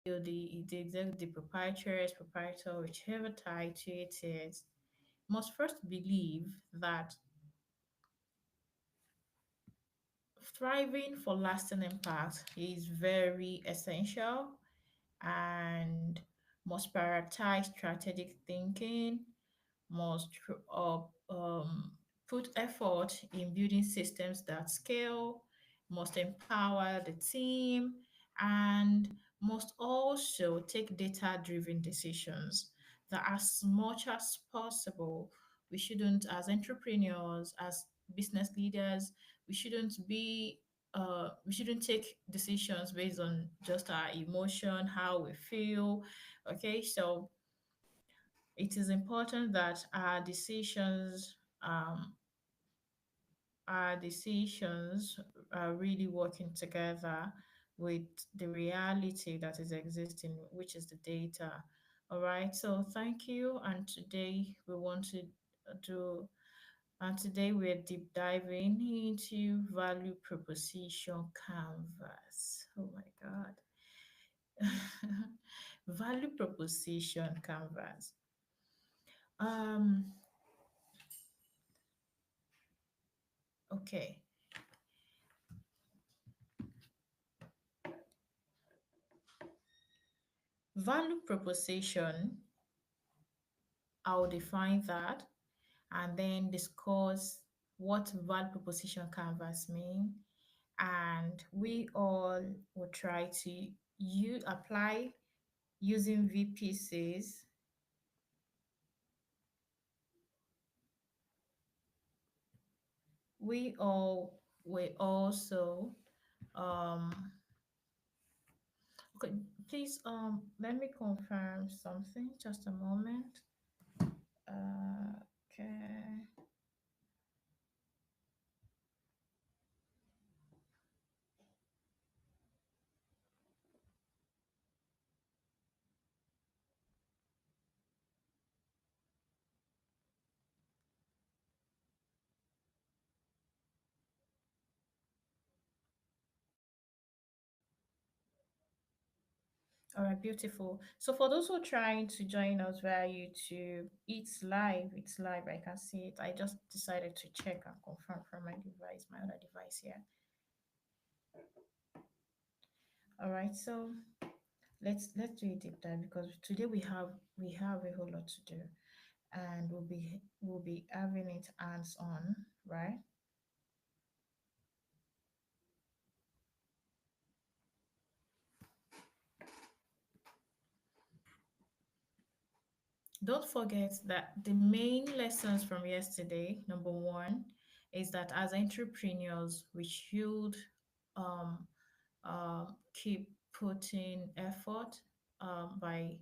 the proprietress, proprietor, whichever title it is, must first believe that thriving for lasting impact is very essential and must prioritize strategic thinking, must put effort in building systems that scale, must empower the team, and must also take data driven decisions. That as much as possible, we shouldn't, as entrepreneurs, as business leaders, we shouldn't be we shouldn't take decisions based on just our emotion, how we feel. Okay, so it is important that our decisions are really working together with the reality that is existing, which is the data. All right, so thank you. And today we want to do, and today we're deep diving into value proposition canvas. Oh my God. Value proposition canvas. Um, okay. Value proposition, I'll define that and then discuss what value proposition canvas mean. And we all will try to apply using VPCs. We all will also um okay, please let me confirm something, just a moment. Okay. All right, beautiful. So for those who are trying to join us via YouTube, it's live. It's live. I can see it. I just decided to check and confirm from my device, my other device here. All right, so let's do a deep dive because today we have a whole lot to do, and we'll be having it hands on, right? Don't forget that the main lessons from yesterday, number one, is that as entrepreneurs, we should um, keep putting effort by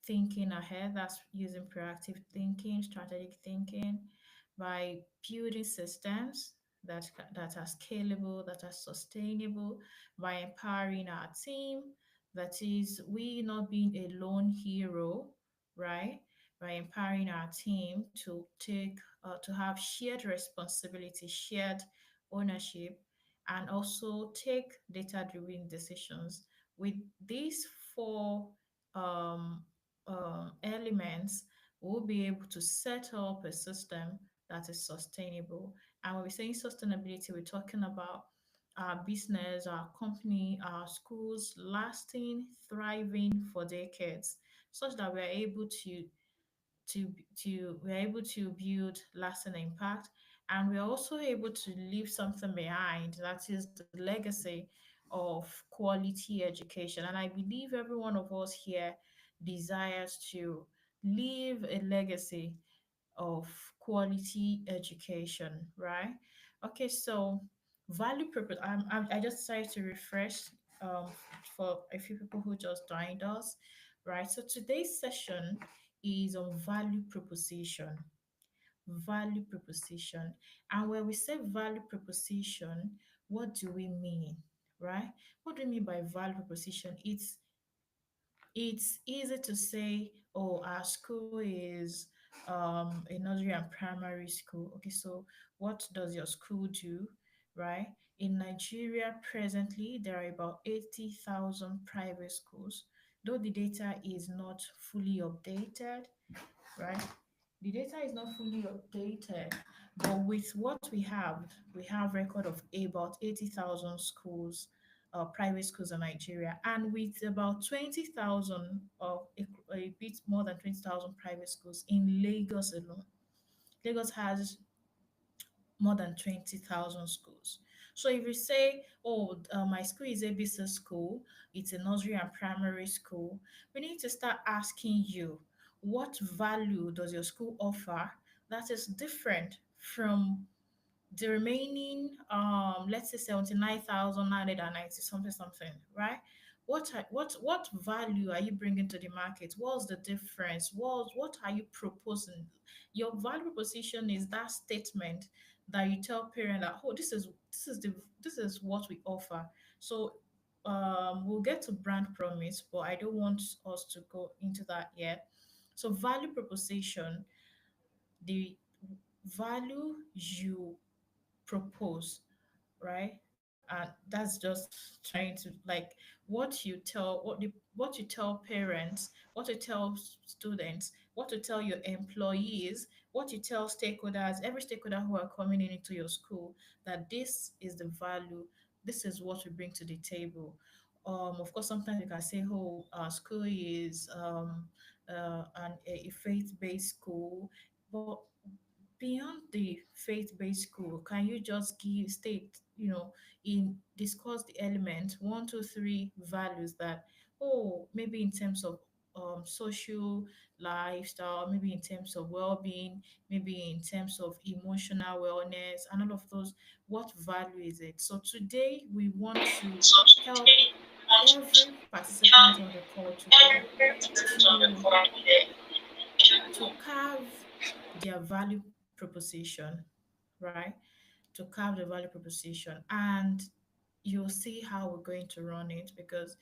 thinking ahead. That's using proactive thinking, strategic thinking, by building systems that are scalable, that are sustainable, by empowering our team. That is, we not being a lone hero, right? By empowering our team to have shared responsibility, shared ownership, and also take data-driven decisions. With these four um, elements, we'll be able to set up a system that is sustainable. And when we're saying sustainability, we're talking about our business, our company, our schools lasting, thriving for decades, such that we're able to we're able to build lasting impact, and we're also able to leave something behind, that is the legacy of quality education. And I believe every one of us here desires to leave a legacy of quality education, right? Okay, so value purpose. I just decided to refresh um, for a few people who just joined us, right? So today's session is on value proposition. Value proposition. And when we say value proposition, what do we mean, right? What do we mean by value proposition? It's easy to say, oh, our school is a nursery and primary school. Okay, so what does your school do, right? In Nigeria, presently, there are about 80,000 private schools. though the data is not fully updated, right? The data is not fully updated, but with what we have record of about 80,000 schools, private schools in Nigeria, and with about 20,000 or a bit more than 20,000 private schools in Lagos alone. Lagos has more than 20,000 schools. So if you say, oh, my school is a business school, it's a nursery and primary school, we need to start asking you, what value does your school offer that is different from the remaining let's say 79,990 something something, right? What value are you bringing to the market? What's the difference? What are you proposing? Your value proposition is that statement that you tell parent that, oh, this is what we offer. So we'll get to brand promise, but I don't want us to go into that yet. So value proposition, the value you propose, right? And that's just trying to like what you tell parents, what you tell students, what you tell your employees, what you tell stakeholders, every stakeholder who are coming in into your school, that this is the value, this is what we bring to the table. Of course, sometimes you can say, "Oh, our school is a faith-based school," but beyond the faith-based school, can you just give state, in discuss the element one, two, three values that, oh, maybe in terms of social lifestyle, maybe in terms of well-being, maybe in terms of emotional wellness, and all of those, what value is it? So today we want to help every participant on the call today to carve their value proposition, right? To carve the value proposition, and you'll see how we're going to run it, because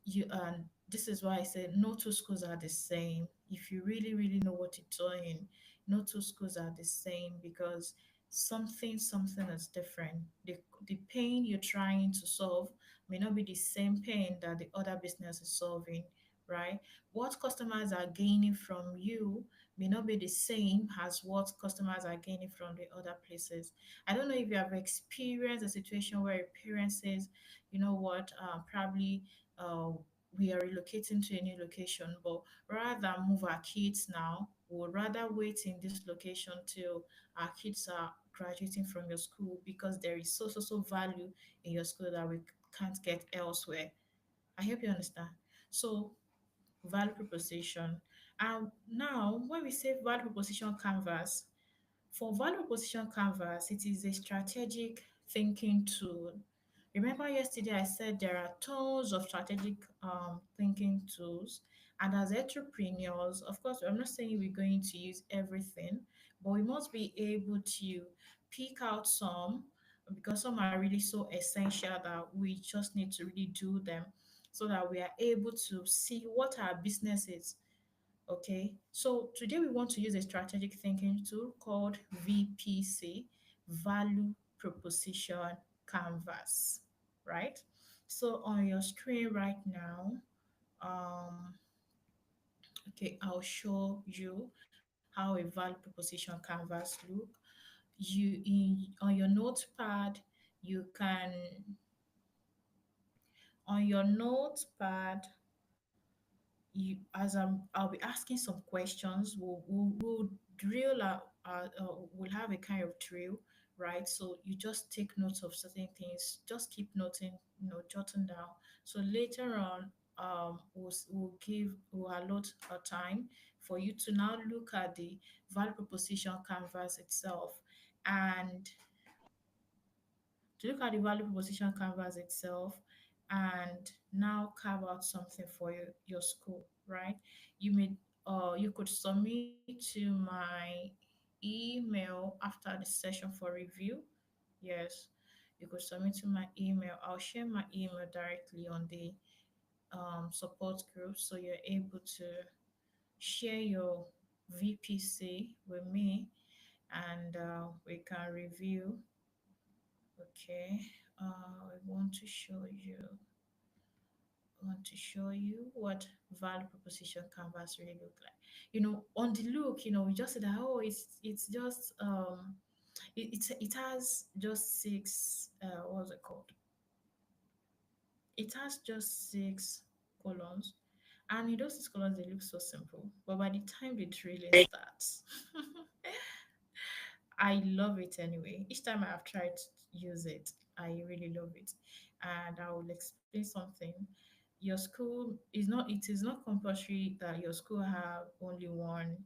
you and this is why I said no two schools are the same. If you really know what you're doing, no two schools are the same, because something is different. The pain you're trying to solve may not be the same pain that the other business is solving, right? What customers are gaining from you may not be the same as what customers are gaining from the other places. I don't know if you have experienced a situation where a parent says, you know what, probably uh, we are relocating to a new location, but rather than move our kids now, we'll rather wait in this location till our kids are graduating from your school, because there is so value in your school that we can't get elsewhere. I hope you understand. So value proposition. And now when we say value proposition canvas, for value proposition canvas, it is a strategic thinking tool. Remember yesterday I said there are tons of strategic thinking tools. And as entrepreneurs, of course, I'm not saying we're going to use everything, but we must be able to pick out some, because some are really so essential that we just need to really do them, so that we are able to see what our business is. Okay, so today we want to use a strategic thinking tool called VPC, Value Proposition Canvas, right? So on your screen right now, um, okay, I'll show you how a value proposition canvas look. On your notepad, you can on your notepad I'll be asking some questions. We'll drill we'll have a kind of drill, right? So you just take notes of certain things. Just keep noting, jotting down. So later on, we'll allot a time for you to now look at the value proposition canvas itself, and to look at the value proposition canvas itself, and now carve out something for your school, right? You could submit to my email after the session for review. Yes, you could submit to my email. I'll share my email directly on the support group, so you're able to share your VPC with me, and we can review. Okay, I want to show you. want to show you what value proposition canvas really look like. On the look, we just said that, oh, it's just it has just six, what's it called? It has just six columns, and in those six columns they look so simple. But by the time the drilling starts, I love it anyway. Each time I have tried to use it, I really love it. And I will explain something. Your school is not, it is not compulsory that your school have only one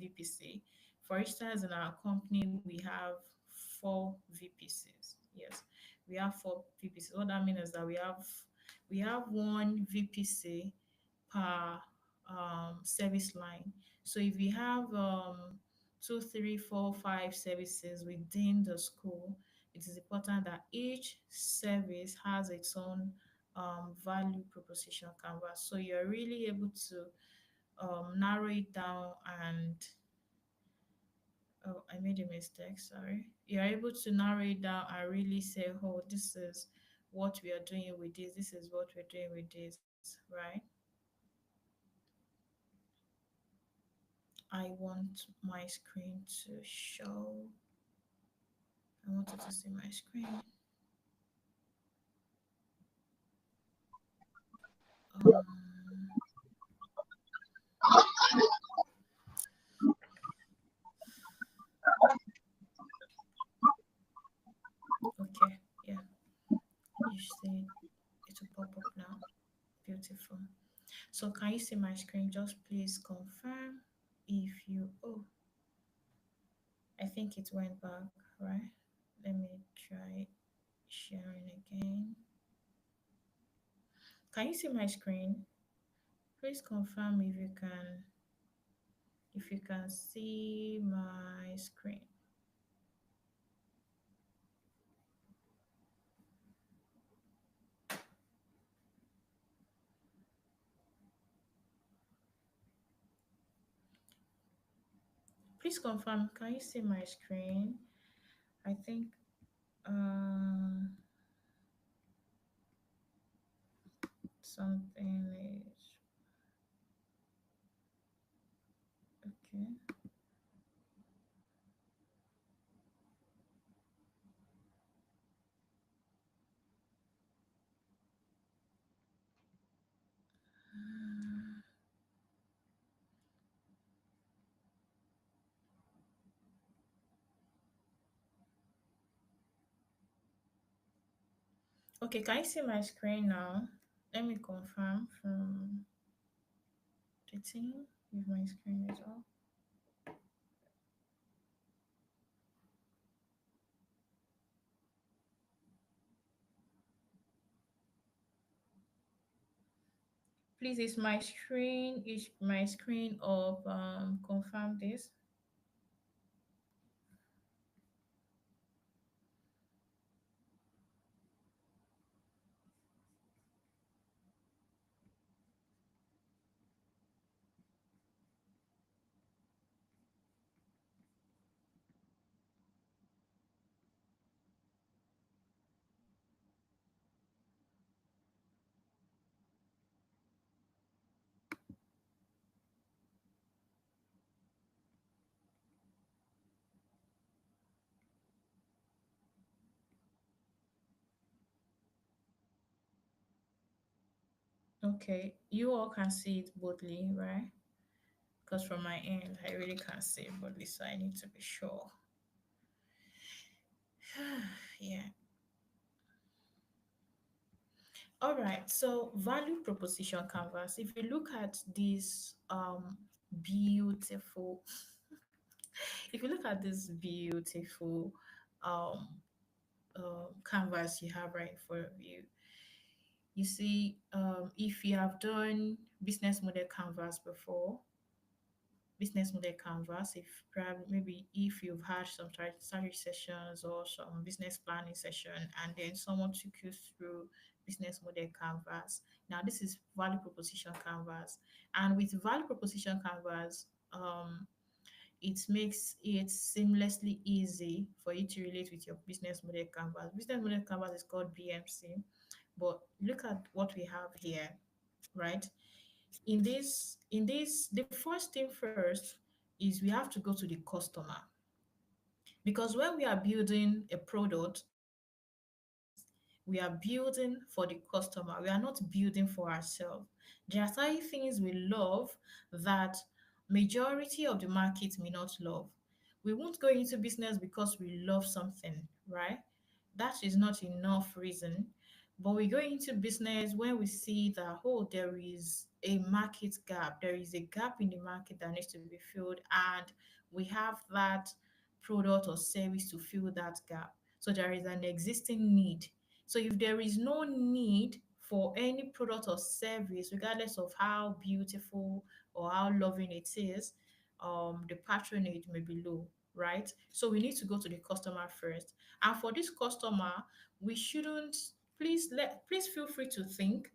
VPC. For instance, in our company, we have four VPCs. Yes, we have four VPCs. What that means is that we have one VPC per service line. So if we have two, three, four, five services within the school, it is important that each service has its own value proposition canvas. So you're really able to narrow it down and oh, I made a mistake, sorry. You're able to narrow it down and really say, oh, this is what we are doing with this is what we're doing with this, right? I want my screen to show. I wanted to see my screen. Um, okay, yeah, you see it will pop up now. Beautiful. So can you see my screen? Just please confirm if you, oh, I think it went back, right? Let me try sharing again. Can you see my screen? Please confirm if you can see my screen. Please confirm. Can you see my screen? I think um something is okay. Okay, can you see my screen now? Let me confirm from the team if my screen is off. Please, is my screen of confirm this? Okay, you all can see it boldly, right? Because from my end, I really can't see it boldly, so I need to be sure. Yeah. All right. So value proposition canvas. If you look at this beautiful, if you look at this beautiful um canvas you have right in front of you, you see if you have done business model canvas before, business model canvas, if probably maybe if you've had some strategy sessions or some business planning session and then someone took you through business model canvas. Now this is value proposition canvas. And with value proposition canvas, it makes it seamlessly easy for you to relate with your business model canvas. Business model canvas is called BMC. But look at what we have here, right? In this, the first thing first is we have to go to the customer, because when we are building a product, we are building for the customer. We are not building for ourselves. There are certain things we love that majority of the market may not love. We won't go into business because we love something, right? That is not enough reason. But we go into business when we see that, oh, there is a market gap, there is a gap in the market that needs to be filled, and we have that product or service to fill that gap. So there is an existing need. So if there is no need for any product or service, regardless of how beautiful or how loving it is, the patronage may be low, right? So we need to go to the customer first. And for this customer, we shouldn't, please feel free to think.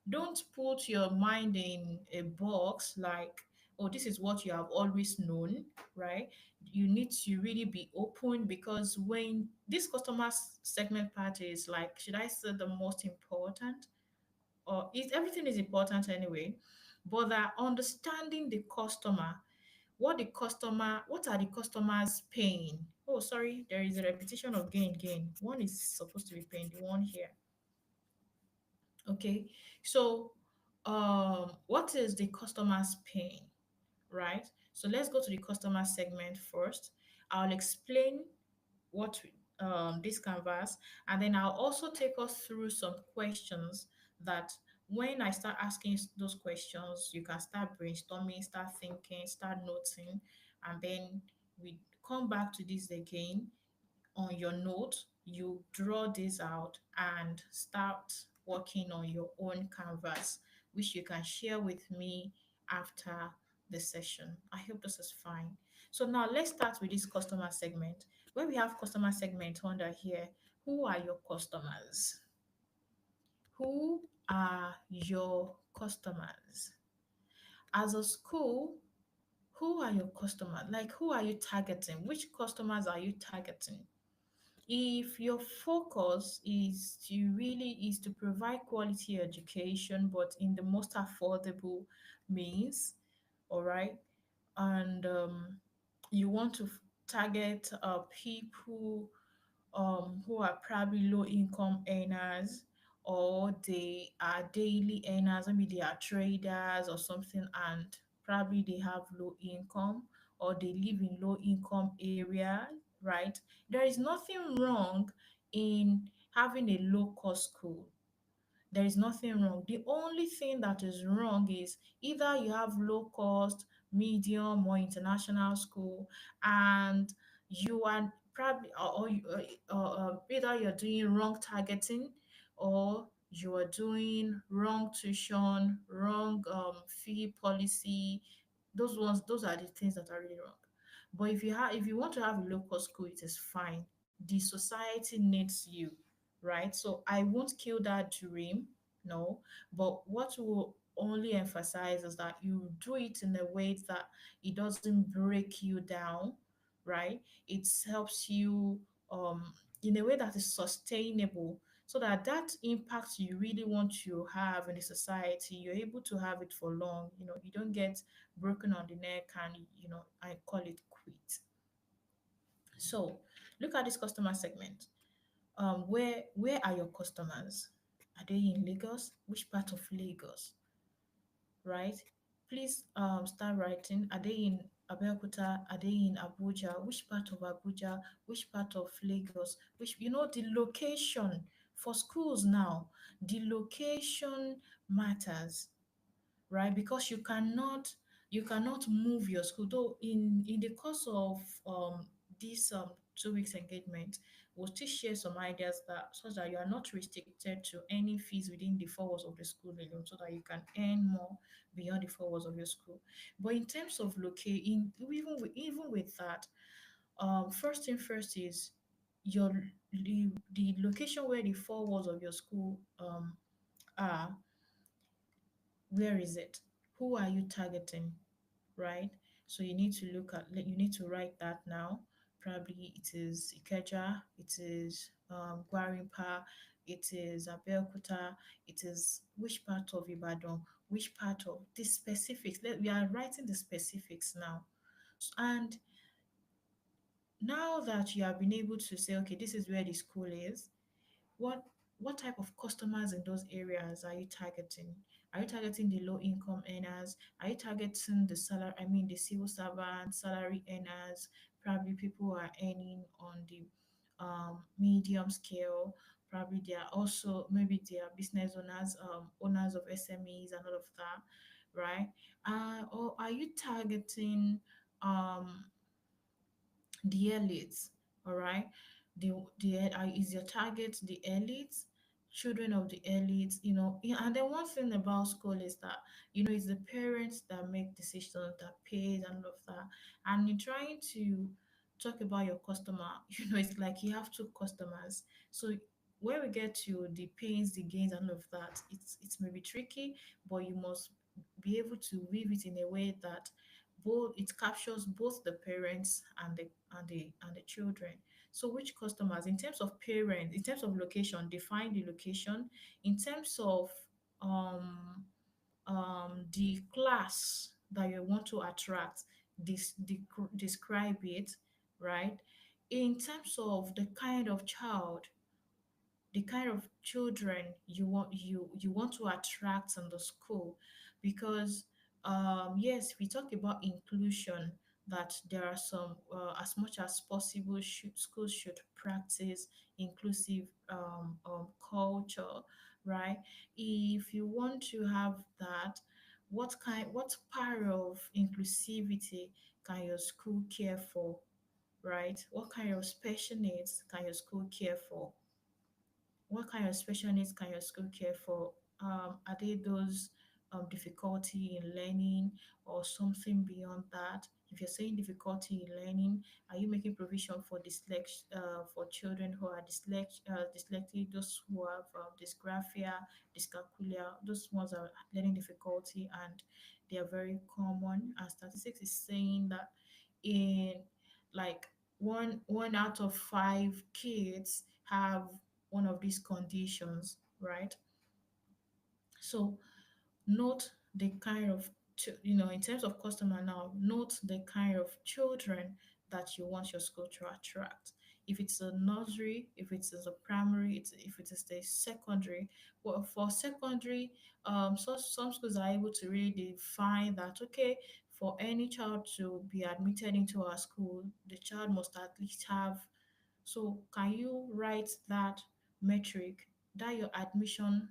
Don't put your mind in a box like, oh, this is what you have always known, right? You need to really be open, because when this customer segment part is like, should I say the most important? Or is everything is important anyway, but that understanding the customer, what are the customers paying? Oh, sorry, there is a repetition of gain. One is supposed to be paying, the one here. Okay, so what is the customers paying, right? So let's go to the customer segment first. I'll explain what this canvas, and then I'll also take us through some questions that when I start asking those questions, you can start brainstorming, start thinking, start noting, and then we come back to this again on your note. You draw this out and start working on your own canvas, which you can share with me after the session. I hope this is fine. So now let's start with this customer segment. When we have customer segment under here, who are your customers? Who are your customers? As a school, who are your customers? Like, who are you targeting? Which customers are you targeting? If your focus is to provide quality education but in the most affordable means, all right, and you want to target people who are probably low income earners, or they are daily earners, maybe they are traders or something, and probably they have low income, or they live in low income area, right? There is nothing wrong in having a low cost school. There is nothing wrong. The only thing that is wrong is either you have low cost, medium, or international school, and you are probably, either you're doing wrong targeting, or you are doing wrong tuition, wrong fee policy. Those are the things that are really wrong. But if you want to have a low cost school, it is fine. The society needs you, right? So I won't kill that dream, no. But what will only emphasize is that you do it in a way that it doesn't break you down, right? It helps you in a way that is sustainable, so that that impact you really want to have in the society, you're able to have it for long. You don't get broken on the neck and I call it quit. So look at this customer segment. Where are your customers? Are they in Lagos? Which part of Lagos? Right? Please start writing. Are they in Abeokuta? Are they in Abuja? Which part of Abuja? Which part of Lagos? Which, the location for schools now, the location matters, right? Because you cannot move your school. Though in the course of this 2 weeks engagement, we'll still share some ideas that such that you are not restricted to any fees within the four walls of the school alone, so that you can earn more beyond the four walls of your school. But in terms of locating, even with that, first thing first is your the location where the four walls of your school are. Where is it? Who are you targeting, right? So you need to write that now. Probably it is Ikeja, it is Gwarimpa, it is Abeokuta, it is which part of Ibadan, which part of the specifics. We are writing the specifics now. And now that you have been able to say, okay, this is where the school is, what what type of customers in those areas are you targeting? Are you targeting the low income earners? Are you targeting the salary, I mean the civil servant, salary earners, probably people who are earning on the medium scale, probably they are also maybe they are business owners, owners of SMEs and all of that, right? Or are you targeting um the elites, all right? Is your target the elites, children of the elites, and then one thing about school is that, it's the parents that make decisions, that pays and all of that. And in trying to talk about your customer, it's like you have two customers. So when we get to the pains, the gains and all of that, it's maybe tricky, but you must be able to weave it in a way that both it captures both the parents and the children. So which customers, in terms of parents, in terms of location, define the location. In terms of um the class that you want to attract, describe it, right? In terms of the kind of child, the kind of children you want to attract in the school, because yes, we talk about inclusion, that there are some, as much as possible, schools should practice inclusive culture, right? If you want to have that, what part of inclusivity can your school care for, right? What kind of special needs can your school care for? What kind of special needs can your school care for? Are they those difficulty in learning or something beyond that? If you're saying difficulty in learning, are you making provision for for children who are dyslexic, those who have dysgraphia, dyscalculia? Those ones are learning difficulty, and they are very common. And statistics is saying that in like one out of five kids have one of these conditions, right? So note the kind of in terms of customer now, note the kind of children that you want your school to attract. If it's a nursery, if it is a primary, if it is the secondary. Well, for secondary, so some schools are able to really define that, okay, for any child to be admitted into our school, the child must at least have. So can you write that metric, that your admission,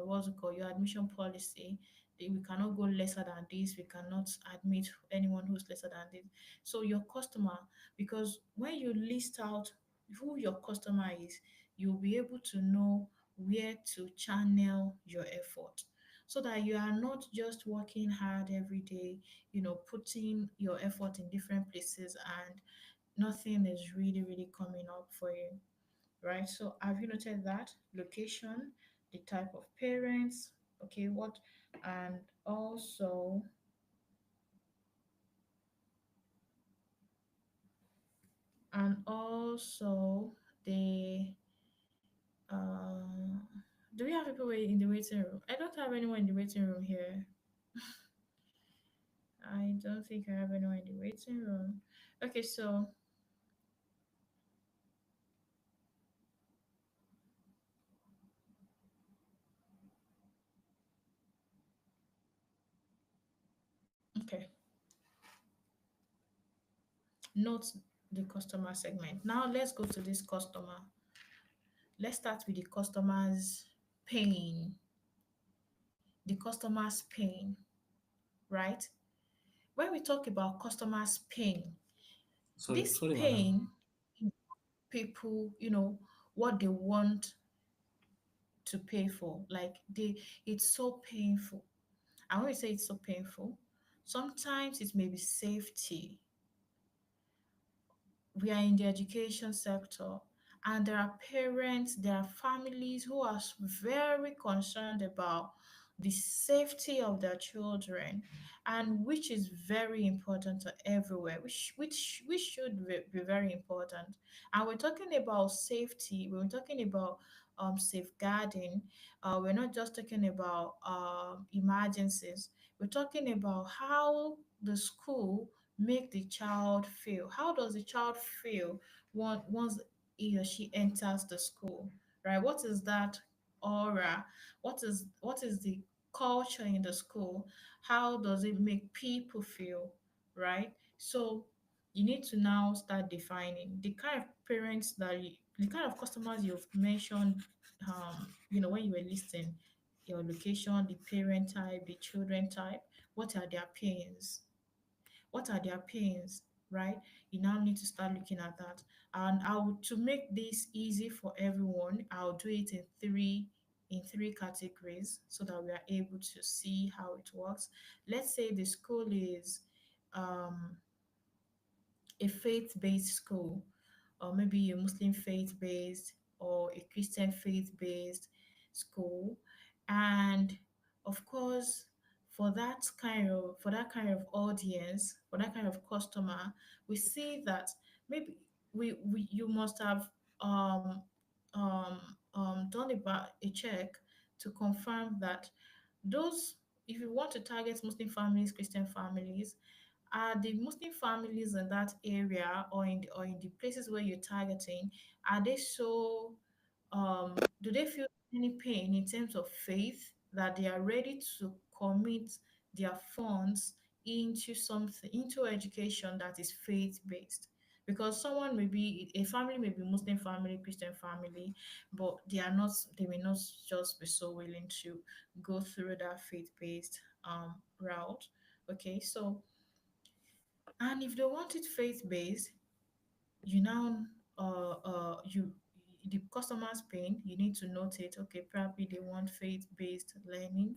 what's it called, your admission policy, that we cannot go lesser than this, we cannot admit anyone who's lesser than this. So your customer, because when you list out who your customer is, you'll be able to know where to channel your effort, so that you are not just working hard every day, putting your effort in different places, and nothing is really, really coming up for you, right? So have you noted that? Location, the type of parents, okay, and also, and also the, uh, do we have people in the waiting room? I don't have anyone in the waiting room here. I don't think I have anyone in the waiting room. Okay, so, okay, note the customer segment. Now let's go to this customer. Let's start with the customer's pain. The customer's pain, right? When we talk about customer's pain, Sorry, this sorry, madam. pain, people, what they want to pay for, like it's so painful. And when we say it's so painful, sometimes it may be safety. We are in the education sector, and there are parents, there are families who are very concerned about the safety of their children, and which is very important to everywhere, which should be very important. And we're talking about safety, we're talking about safeguarding. We're not just talking about emergencies. We're talking about how the school make the child feel. How does the child feel once he or she enters the school, right? What is that aura? What is the culture in the school? How does it make people feel, right? So you need to now start defining the kind of parents the kind of customers you've mentioned, when you were listing your location, the parent type, the children type. What are their pains? What are their pains, right? You now need to start looking at that. And to make this easy for everyone, I'll do it in three categories so that we are able to see how it works. Let's say the school is um, a faith-based school, or maybe a Muslim faith-based or a Christian faith-based school. And of course, for that kind of audience, for that kind of customer, we see that maybe you must have um, um, done a check to confirm that those if you want to target Muslim families, Christian families, are the Muslim families in that area, or in the places where you're targeting, are they so do they feel any pain in terms of faith that they are ready to commit their funds into education that is faith based? Because a family may be Muslim family, Christian family, but they may not just be so willing to go through that faith based route. Okay, so and if they want it faith based, you now you the customer's pain, you need to note it. Okay, probably they want faith based learning,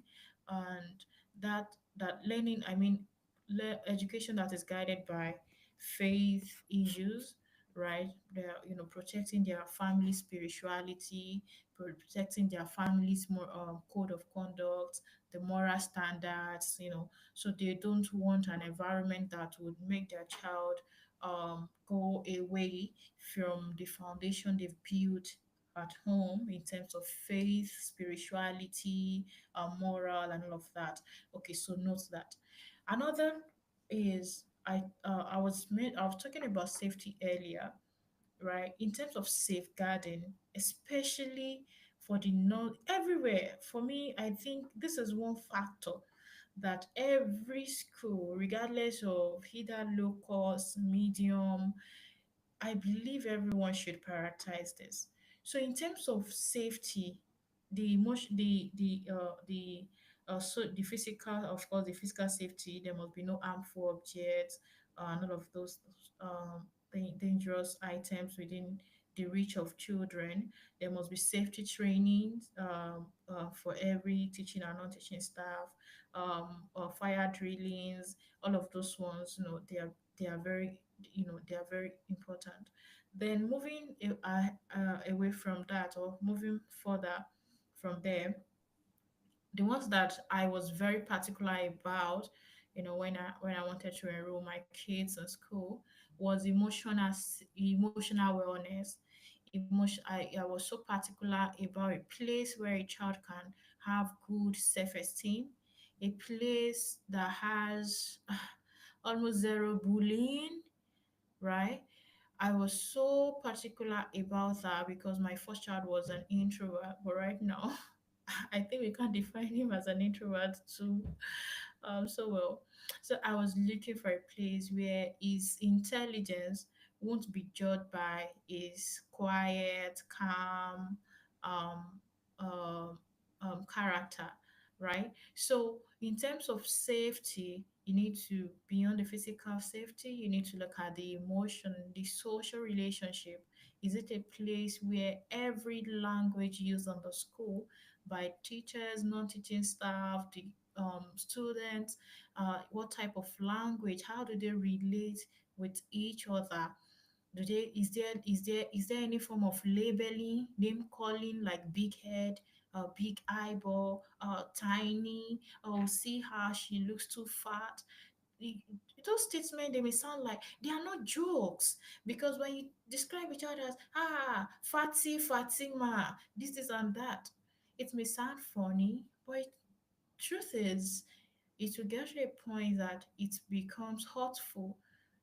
and that learning, I mean, education that is guided by faith issues, right? They're protecting their family spirituality, protecting their family's more code of conduct, the moral standards, so they don't want an environment that would make their child go away from the foundation they've built at home in terms of faith, spirituality, moral, and all of that. Okay, so note that. Another is I was talking about safety earlier, right? In terms of safeguarding, especially for the non everywhere. For me, I think this is one factor that every school, regardless of either low cost, medium, I believe everyone should prioritize this. So in terms of safety, the emotion, the physical, of course, the physical safety, there must be no harmful objects, none of those dangerous items within the reach of children. There must be safety training for every teaching and non-teaching staff, fire drillings, all of those ones. They are very they are very important. Then moving away from that, or moving further from there, the ones that I was very particular about, when I wanted to enroll my kids in school, was emotional wellness. I was so particular about a place where a child can have good self-esteem, a place that has almost zero bullying, right? I was so particular about that because my first child was an introvert, but right now, I think we can define him as an introvert too, so well. So I was looking for a place where his intelligence won't be judged by his quiet, calm, um, um, character, right? So in terms of safety, you need to, beyond the physical safety, you need to look at the emotion, the social relationship. Is it a place where every language used on the school by teachers, non-teaching staff, the students, what type of language, how do they relate with each other? Do they is there any form of labeling, name calling, like big head, a big eyeball, tiny. Oh, see her, she looks too fat. The- those statements, they may sound like they are not jokes, because when you describe each other as fatty Fatima, this and that, it may sound funny, but truth is, it will get to a point that it becomes hurtful,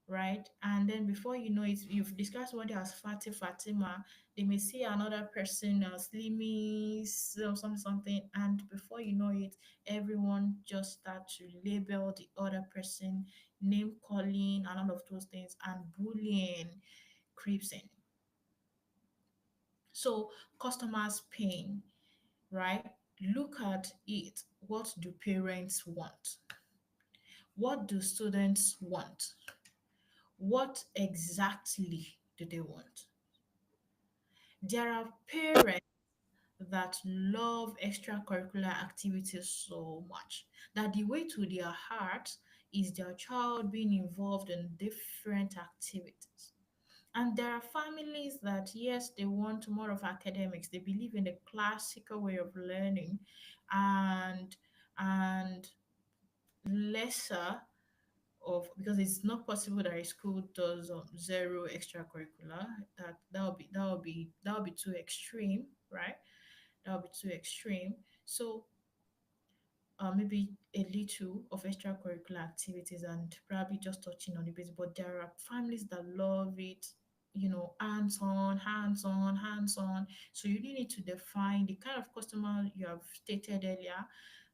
right? And then before you know it, you've discussed one day as Fatty Fatima, they may see another person as Slimmy, something, and before you know it, everyone just start to label the other person, name calling, and all of those things, and bullying creeps in. So customers pain, right? Look at it. What do parents want? What do students want? What exactly do they want? There are parents that love extracurricular activities so much that the way to their heart is their child being involved in different activities. And there are families that, yes, they want more of academics. They believe in the classical way of learning, and and lesser of, because it's not possible that a school does zero extracurricular. That would be too extreme, right? That would be too extreme. So maybe a little of extracurricular activities and probably just touching on the basic. But there are families that love it, hands on, hands on, hands on. So you really need to define the kind of customer you have stated earlier.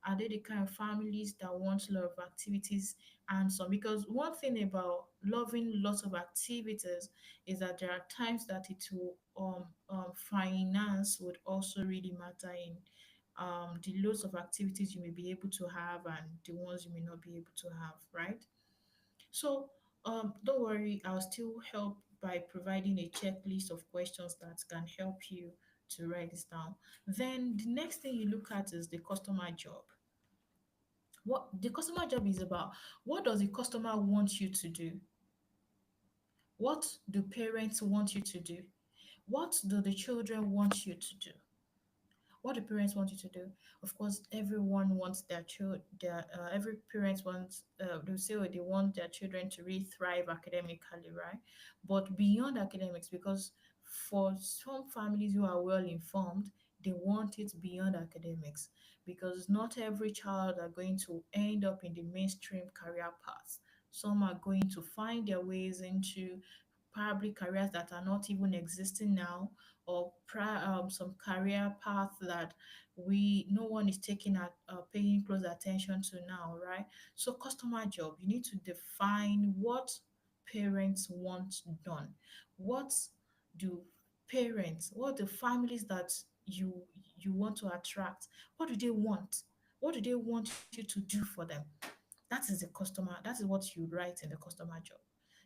Are they the kind of families that want a lot of activities and so? Because one thing about loving lots of activities is that there are times that it will finance would also really matter in the loads of activities you may be able to have and the ones you may not be able to have, right? So don't worry, I'll still help by providing a checklist of questions that can help you to write this down. Then the next thing you look at is the customer job. What the customer job is about. What does the customer want you to do? What do parents want you to do? What do the children want you to do? What do parents want you to do? Of course, everyone wants their child. Every parent wants. They say they want their children to really thrive academically, right? But beyond academics, because for some families who are well informed, they want it beyond academics, because not every child are going to end up in the mainstream career path. Some are going to find their ways into probably careers that are not even existing now, or some career path that we no one is taking at paying close attention to now, right? So customer job, you need to define what parents want done. What do what the families that you want to attract, what do they want? What do they want you to do for them? That is the customer. That is what you write in the customer job.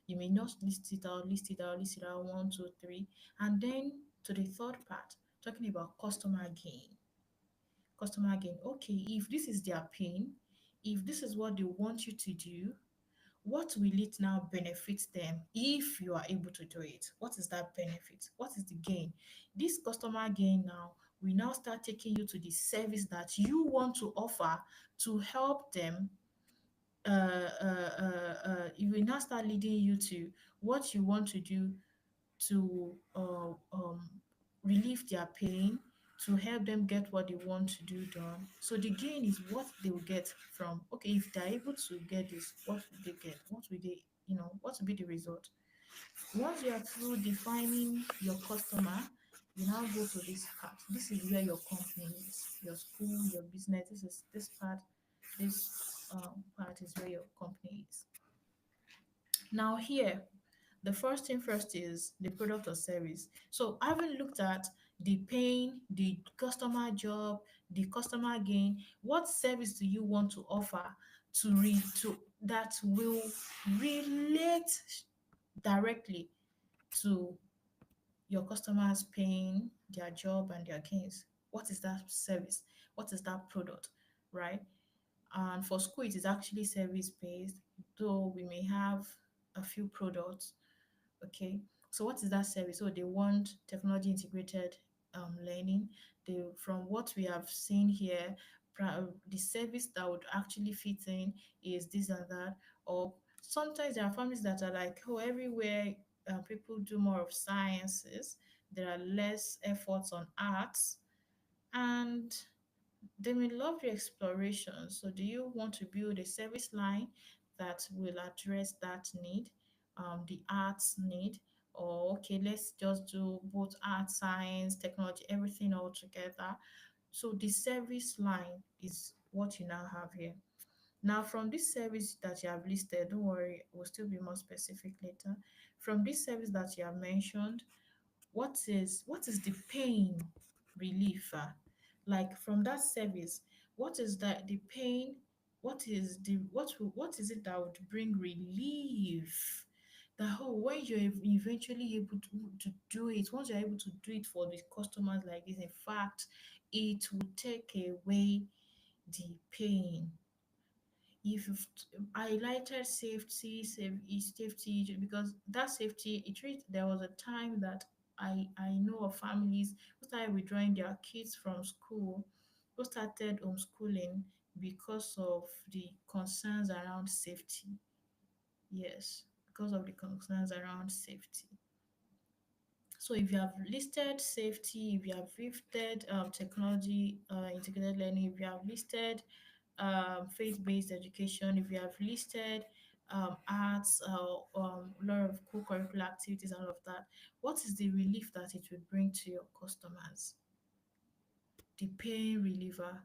You may not list it out, one, two, three. And then to the third part, talking about customer gain. Customer gain. Okay, if this is their pain, if this is what they want you to do, what will it now benefit them if you are able to do it? What is that benefit? What is the gain? This customer gain now will now start taking you to the service that you want to offer to help them. It will now start leading you to what you want to do to relieve their pain, to help them get what they want to do done. So the gain is what they will get from, okay, if they're able to get this, what will they get? What will they, what will be the result? Once you are through defining your customer, you now go to this part. This is where your company is, your school, your business. This part is where your company is. Now here, the first thing first is the product or service. So having looked at the pain, the customer job, the customer gain, what service do you want to offer to that will relate directly to your customers' pain, their job, and their gains? What is that service? What is that product? Right? And for school, it is actually service based, though we may have a few products. Okay. So what is that service? So they want technology integrated. learning. From what we have seen here, the service that would actually fit in is this and that. Or sometimes there are families that are like, oh, everywhere people do more of sciences, there are less efforts on arts, and they may love the exploration. So, do you want to build a service line that will address that need, the arts need? Or, okay, let's just do both art, science, technology, everything all together. So, the service line is what you now have here. Now, from this service that you have listed, don't worry, we'll still be more specific later. From this service that you have mentioned, what is the pain reliever, like from that service, what is that the pain, what is it that would bring relief, that oh, when you're eventually able to do it, once you're able to do it for the customers like this, in fact it will take away the pain. If you've highlighted safety, because that safety, there was a time that I know of families who started withdrawing their kids from school, who started homeschooling because of the concerns around safety. Yes, because of the concerns around safety. So if you have listed safety, if you have listed technology, integrated learning, if you have listed faith-based education, if you have listed arts, a lot of co-curricular activities, all of that, what is the relief that it will bring to your customers? The pain reliever.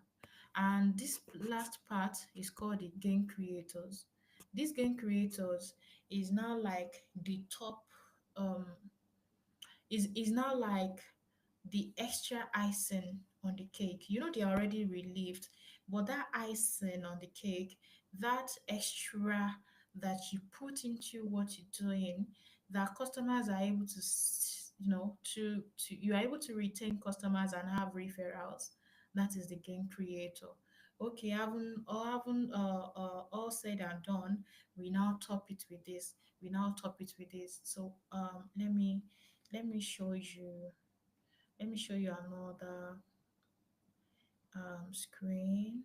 And this last part is called the gain creators. These gain creators is now like the top, um, is now like the extra icing on the cake. You know, they're already relieved, but that icing on the cake, that extra that you put into what you're doing, that customers are able to, you are able to retain customers and have referrals. That is the game creator. Okay, all said and done, we now top it with this. We now top it with this. So let me show you another screen.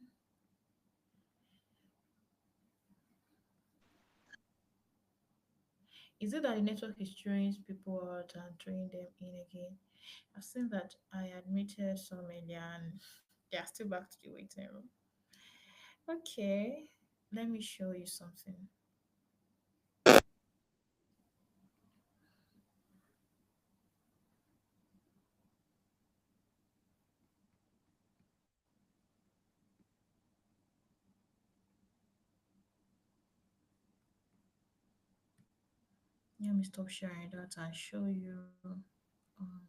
Is it that the network is throwing people out and throwing them in again? I've seen that I admitted some earlier and they are still back to the waiting room. Okay, let me show you something. Let me stop sharing that and show you. Um,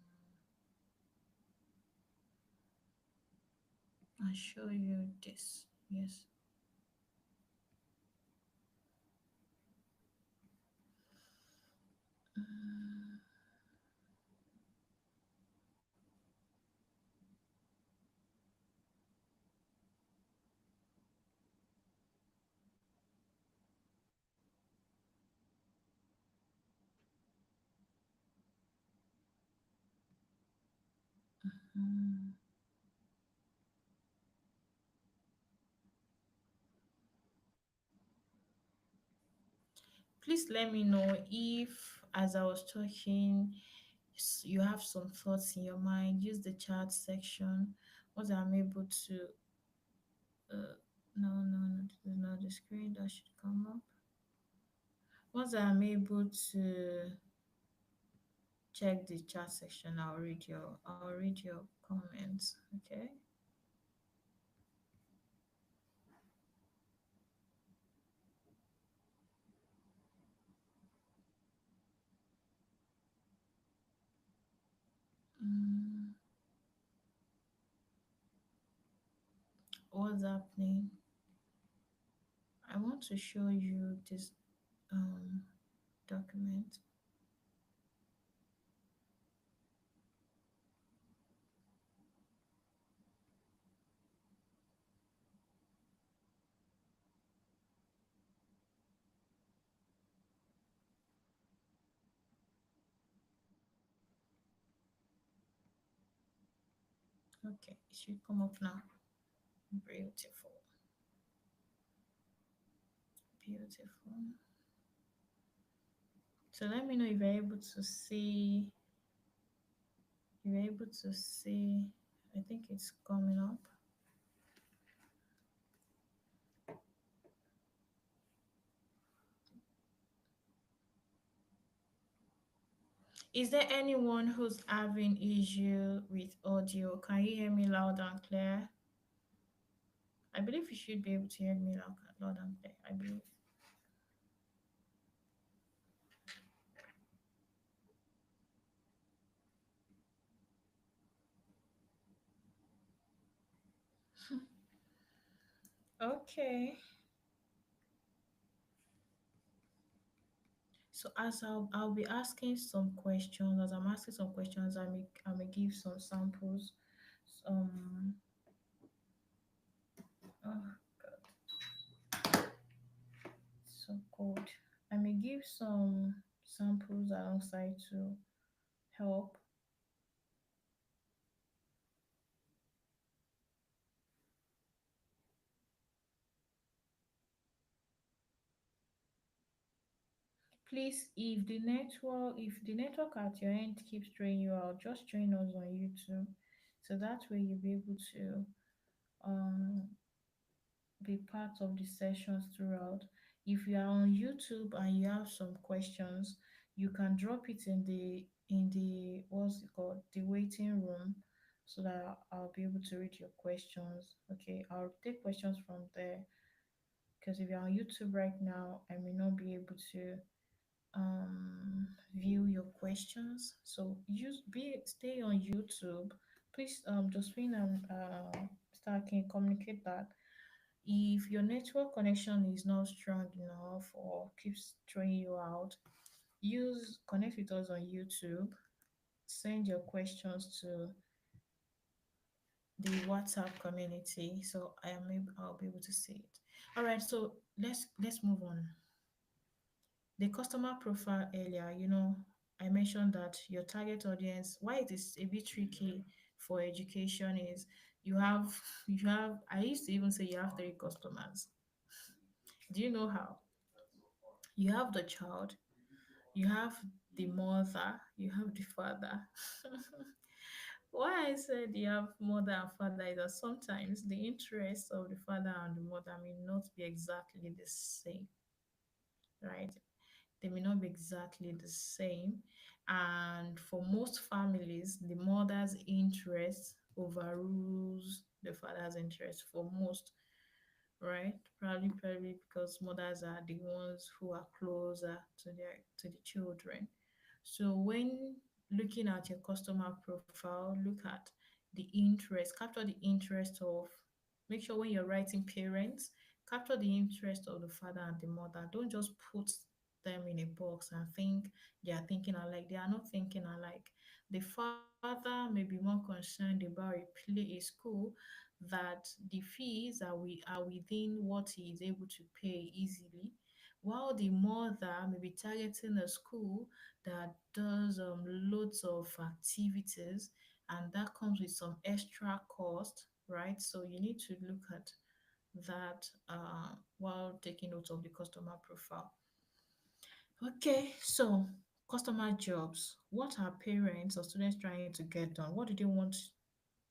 I'll show you this. Yes. Mm. Please let me know if, as I was talking, you have some thoughts in your mind. Use the chat section. Once I'm able to, no, no, no, this is not the screen that should come up. Once I'm able to check the chat section, I'll read your comments. Okay. Mm, what's happening? I want to show you this um document. Okay, it should come up now. Beautiful, beautiful. So let me know if you're able to see. You're able to see. I think it's coming up. Is there anyone who's having issue with audio? Can you hear me loud and clear? I believe you should be able to hear me loud and clear. I believe. Okay. So as I'll be asking some questions, as I'm asking some questions, I may give some samples. Some oh so cold. I may give some samples alongside to help. Please, if the network at your end keeps throwing you out, just join us on YouTube. So that way you'll be able to um be part of the sessions throughout. If you are on YouTube and you have some questions, you can drop it in the what's it called, the waiting room, so that I'll be able to read your questions. Okay, I'll take questions from there because if you're on YouTube right now, I may not be able to view your questions. So use be stay on YouTube. Please, Josephine and Star, can communicate that if your network connection is not strong enough or keeps throwing you out, use connect with us on YouTube. Send your questions to the WhatsApp community, so I'll be able to see it. All right, so let's move on. The customer profile earlier, I mentioned that your target audience, why it is a bit tricky for education is I used to even say you have three customers. Do you know how? You have the child, you have the mother, you have the father. Why I said you have mother and father is that sometimes the interests of the father and the mother may not be exactly the same, right? They may not be exactly the same. And for most families, the mother's interest overrules the father's interest for most, right? Probably because mothers are the ones who are closer to the children. So when looking at your customer profile, look at the interest, capture the interest of, make sure when you're writing parents, capture the interest of the father and the mother. Don't just put them in a box and think they are thinking alike. They are not thinking alike. The father may be more concerned about a school that the fees are within what he is able to pay easily, while the mother may be targeting a school that does loads of activities, and that comes with some extra cost, right? So you need to look at that while taking note of the customer profile. Okay, so customer jobs. What are parents or students trying to get done? What do they want?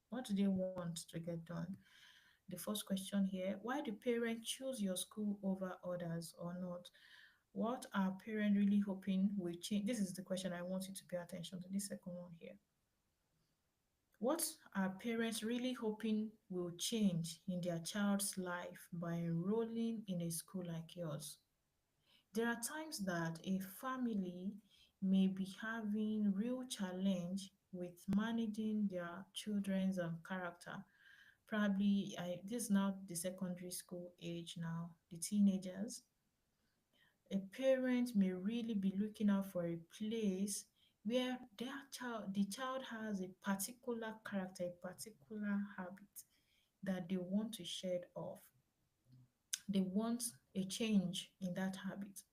What do they want to get done? The first question here: why do parents choose your school over others or not? What are parents really hoping will change? This is the question I want you to pay attention to. This second one here. What are parents really hoping will change in their child's life by enrolling in a school like yours? There are times that a family may be having real challenge with managing their children's character. Probably, this is now the secondary school age now, the teenagers. A parent may really be looking out for a place where the child has a particular character, a particular habit that they want to shed off. They want a change in that habit.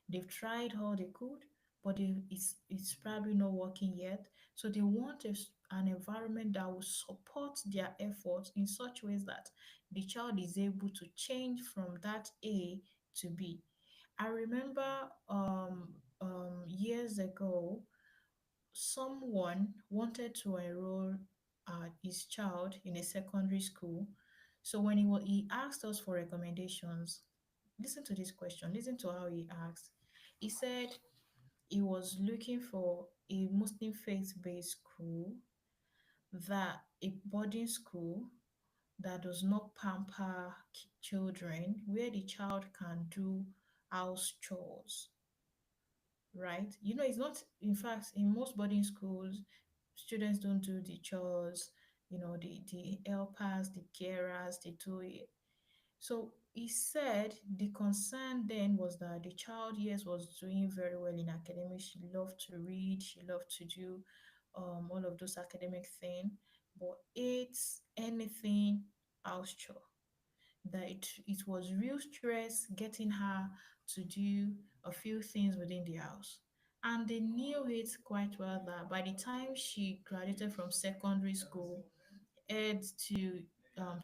They've tried all they could, but it's probably not working yet. So they want an environment that will support their efforts in such ways that the child is able to change from that A to B. I remember years ago, someone wanted to enroll his child in a secondary school. So when he asked us for recommendations, listen to this question, listen to how he asked. He said he was looking for a Muslim faith-based school, that a boarding school that does not pamper children, where the child can do house chores, right? You know, it's not, in fact, in most boarding schools, students don't do the chores, you know, the helpers, the carers, they do it. So he said the concern then was that the child, yes, was doing very well in academics. She loved to read, she loved to do all of those academic things, but it's anything house chore. That it was real stress getting her to do a few things within the house. And they knew it quite well that by the time she graduated from secondary school, head to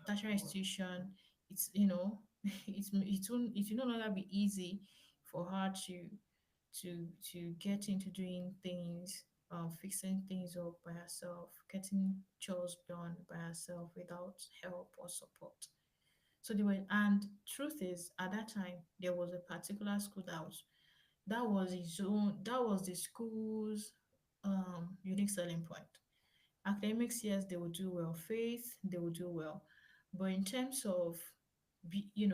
tertiary institution, it's, you know, it will no longer be easy for her to get into doing things, fixing things up by herself, getting chores done by herself without help or support. So they were, and truth is, at that time, there was a particular school that was its own, that was the school's unique selling point. Academics, yes, they will do well. Faith, they will do well. But in terms of,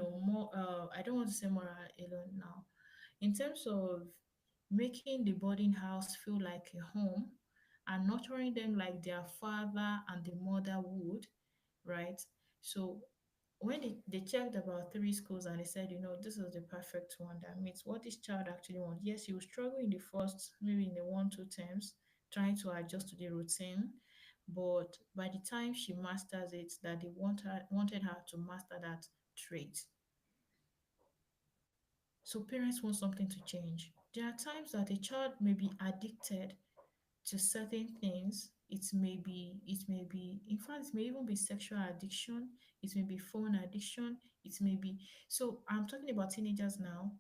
more, I don't want to say moral alone now. In terms of making the boarding house feel like a home and nurturing them like their father and the mother would, right? So when they checked about three schools and they said, this is the perfect one that meets what this child actually wants. Yes, he will struggle in the first, maybe in the 1, 2 terms, trying to adjust to the routine. But by the time she masters it, that they wanted her to master that trait. So parents want something to change. There are times that a child may be addicted to certain things. It may be, in fact, it may even be sexual addiction, it may be phone addiction, it may be, so I'm talking about teenagers now,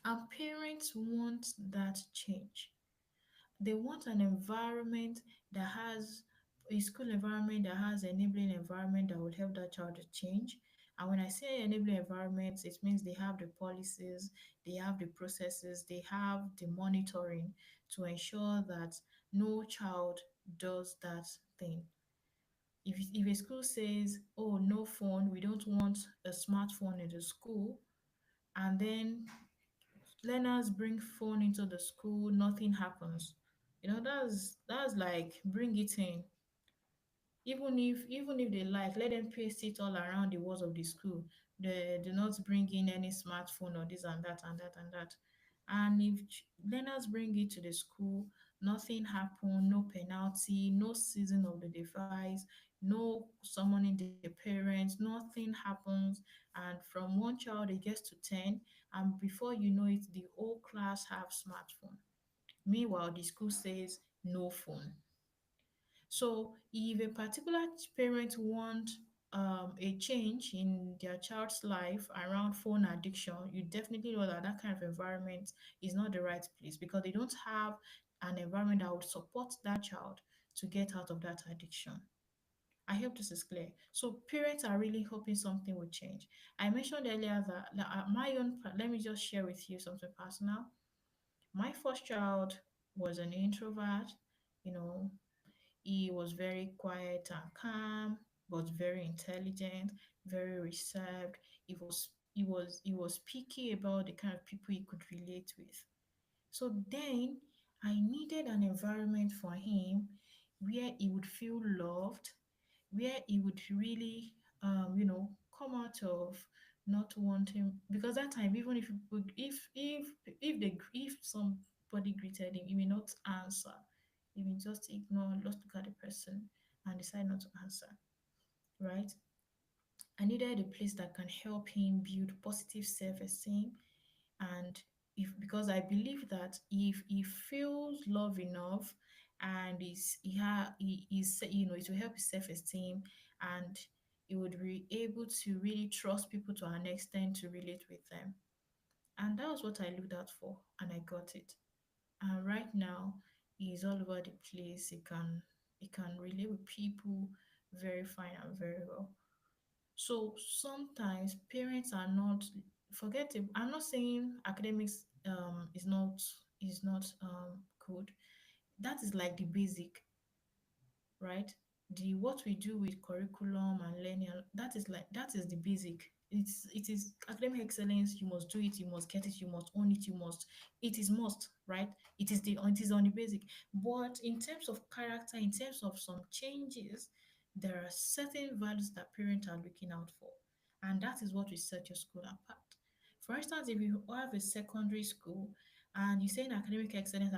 and parents want that change. They want an environment that has a school environment that has enabling environment that will help that child to change. And when I say enabling environments, it means they have the policies, they have the processes, they have the monitoring to ensure that no child does that thing. If a school says, oh, no phone, we don't want a smartphone in the school, and then learners bring phone into the school, nothing happens. That's like bring it in. Even if they like, let them paste it all around the walls of the school. They do not bring in any smartphone or this and that and that and that. And if learners bring it to the school, nothing happen, no penalty, no seizing of the device, no summoning the parents, nothing happens. And from one child it gets to 10, and before you know it, the whole class have smartphone. Meanwhile, the school says no phone. So if a particular parent want a change in their child's life around phone addiction, you definitely know that that kind of environment is not the right place, because they don't have an environment that would support that child to get out of that addiction. I hope this is clear. So parents are really hoping something will change. I mentioned earlier that let me just share with you something personal. My first child was an introvert, you know, he was very quiet and calm, but very intelligent, very reserved. He was picky about the kind of people he could relate with. So then I needed an environment for him where he would feel loved, where he would really come out of not wanting, because that time, even if if somebody greeted him, he may not answer. He may just ignore, just look at the person and decide not to answer, right? I needed a place that can help him build positive self-esteem. And if because I believe that if he feels love enough and it will help his self-esteem, and he would be able to really trust people to an extent to relate with them. And that was what I looked out for, and I got it. And right now, he's all over the place. He can relate with people very fine and very well. So sometimes parents are not forget it. I'm not saying academics is not good. That is like the basic, right? The what we do with curriculum and learning, that is the basic. It is academic excellence. You must do it, you must get it, you must own it, it is must, right? It is on the basic. But in terms of character, in terms of some changes, there are certain values that parents are looking out for. And that is what will set your school apart. For instance, if you have a secondary school and you say in academic excellence,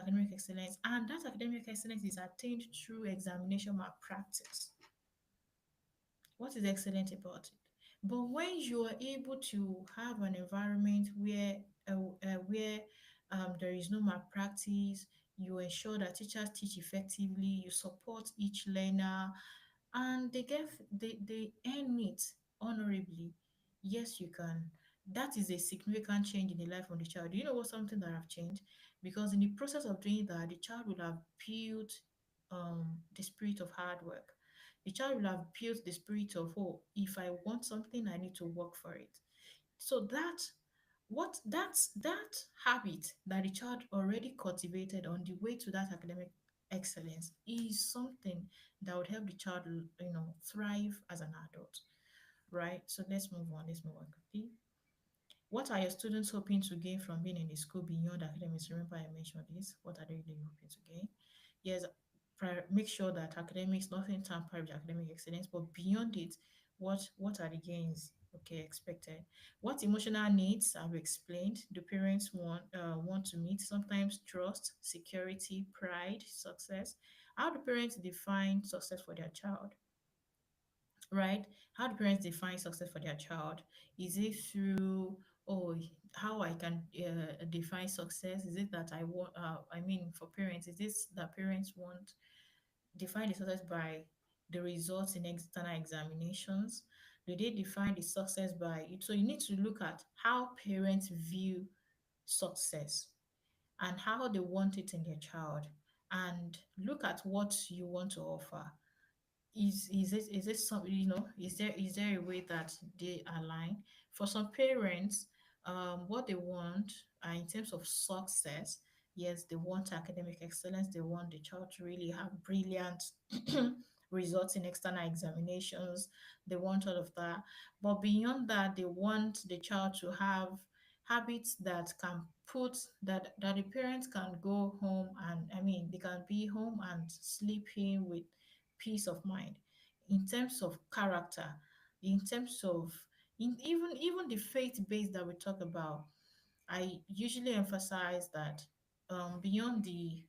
and that academic excellence is attained through examination malpractice. What is excellent about it? But when you are able to have an environment where there is no malpractice, you ensure that teachers teach effectively, you support each learner, and they earn it honorably. Yes, you can. That is a significant change in the life of the child. Do you know what something that have changed? Because in the process of doing that, the child will have built the spirit of hard work. The child will have built the spirit of, oh, if I want something, I need to work for it. So that habit that the child already cultivated on the way to that academic excellence is something that would help the child, thrive as an adult, right? So let's move on quickly. What are your students hoping to gain from being in the school beyond academics? Remember, I mentioned this. What are they really hoping to gain? Yes, make sure that academics, nothing tamper with academic excellence, but beyond it, what are the gains? Okay, expected. What emotional needs have explained? Do parents want to meet? Sometimes trust, security, pride, success. How do parents define success for their child? Right? How do parents define success for their child? Is it through, oh, how I can define success? Is it that for parents, is this that parents want define the success by the results in external examinations? Do they define the success by it? So you need to look at how parents view success and how they want it in their child, and look at what you want to offer. Is it some, is there a way that they align? For some parents, what they want in terms of success, yes, they want academic excellence, they want the child to really have brilliant results in external examinations, they want all of that. But beyond that, they want the child to have habits that can put that the parents can go home, and they can be home and sleep in with peace of mind. In terms of character, in terms of even the faith base that we talk about, I usually emphasize that beyond the,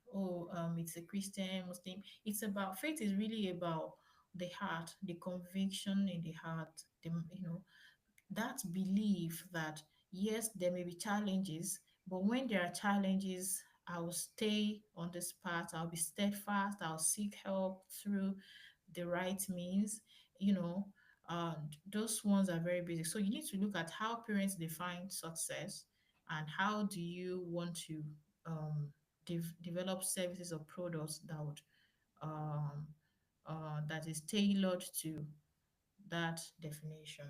it's a Christian Muslim, it's about faith is really about the heart, the conviction in the heart, that belief that yes, there may be challenges, but when there are challenges, I will stay on this path, I'll be steadfast, I'll seek help through the right means, you know. Those ones are very basic. So you need to look at how parents define success, and how do you want to develop services or products um, that is tailored to that definition.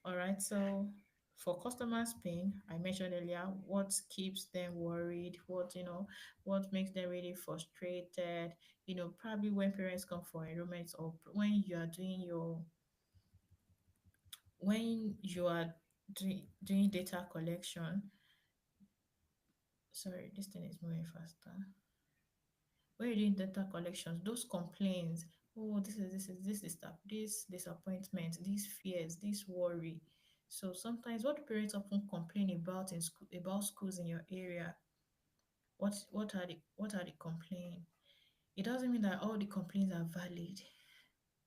All right, so for customers' pain, I mentioned earlier what keeps them worried, what makes them really frustrated, probably when parents come for enrollment, or when you are doing data collection. Sorry, this thing is moving faster. When you're doing data collections, those complaints, oh, this this disappointment, these fears, this worry. So sometimes what parents often complain about in school, about schools in your area, what are the complaints? It doesn't mean that all the complaints are valid,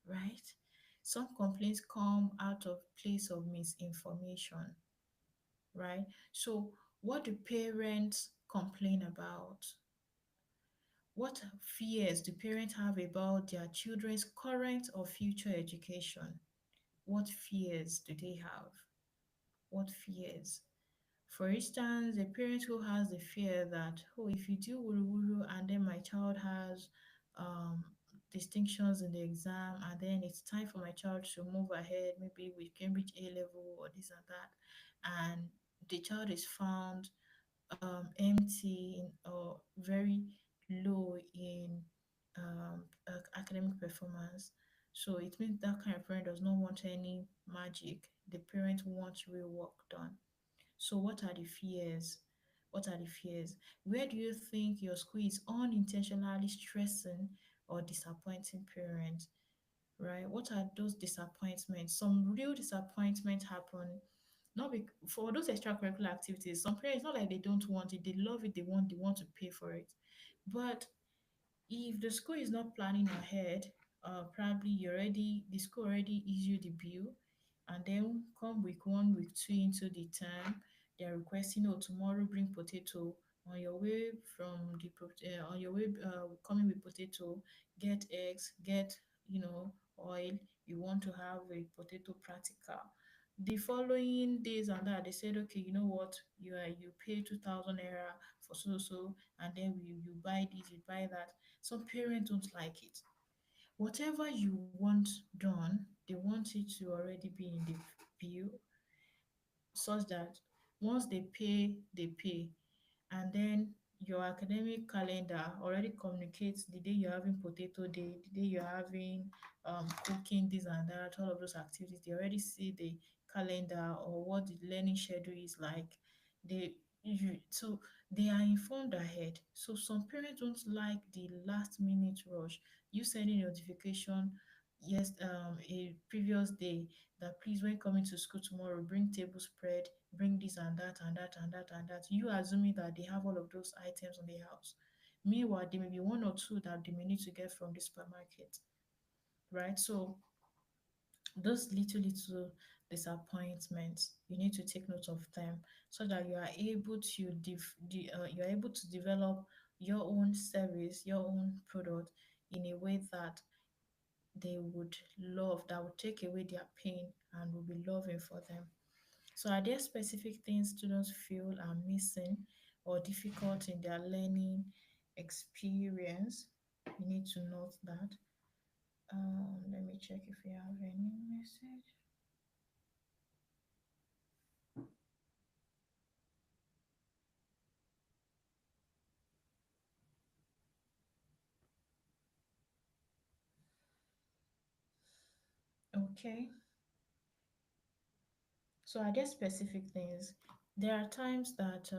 right? Some complaints come out of place of misinformation, right? So what do parents complain about? What fears do parents have about their children's current or future education? What fears do they have? What fears? For instance, a parent who has the fear that, oh, if you do wuru wuru and then my child has um, distinctions in the exam, and then it's time for my child to move ahead, maybe with Cambridge A level or this and that, and the child is found empty or very low in academic performance. So it means that kind of parent does not want any magic. The parent wants real work done. So what are the fears? What are the fears? Where do you think your school is unintentionally stressing or disappointing parents? Right? What are those disappointments? Some real disappointment happen not for those extracurricular activities. Some parents, not like they don't want it, they love it, they want to pay for it. But if the school is not planning ahead, probably the school already issued the bill, and then come week one, week two into the term, they're requesting, oh, tomorrow bring potato. On your way on your way coming with potato, get eggs, get oil. You want to have a potato practical. The following days and that they said, okay, you know what, you pay 2,000 naira for so, and then you buy this, you buy that. Some parents don't like it. Whatever you want done, they want it to already be in the bill, such that once they pay, and then your academic calendar already communicates the day you're having potato day, the day you're having cooking, this and that, all of those activities. They already see the calendar or what the learning schedule is like. So they are informed ahead. So some parents don't like the last minute rush. You sending notification, yes, a previous day, that please, when coming to school tomorrow, bring table spread, bring this and that and that and that and that. You assuming that they have all of those items in the house. Meanwhile, there may be one or two that they may need to get from the supermarket, right? So those little disappointments, you need to take note of them so that you are able to you are able to develop your own service, your own product in a way that they would love, that would take away their pain and will be loving for them. So, are there specific things students feel are missing or difficult in their learning experience? You need to note that. Let me check if we have any message. Okay. So, are there specific things? There are times that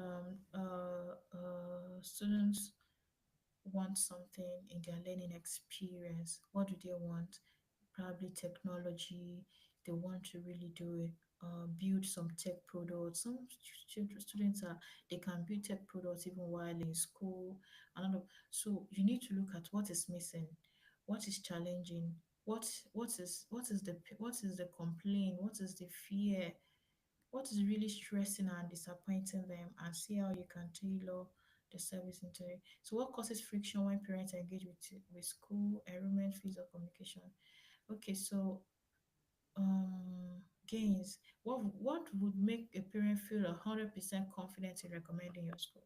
students want something in their learning experience. What do they want? Probably technology. They want to really do it. Build some tech products. Some students are they can build tech products even while in school. And all of, so you need to look at what is missing, what is challenging, what is the complaint, what is the fear, what is really stressing and disappointing them, and see how you can tailor the service into it. So what causes friction when parents engage with school, enrollment fees or communication? Okay, so gains. What would make a parent feel 100% confident in recommending your school?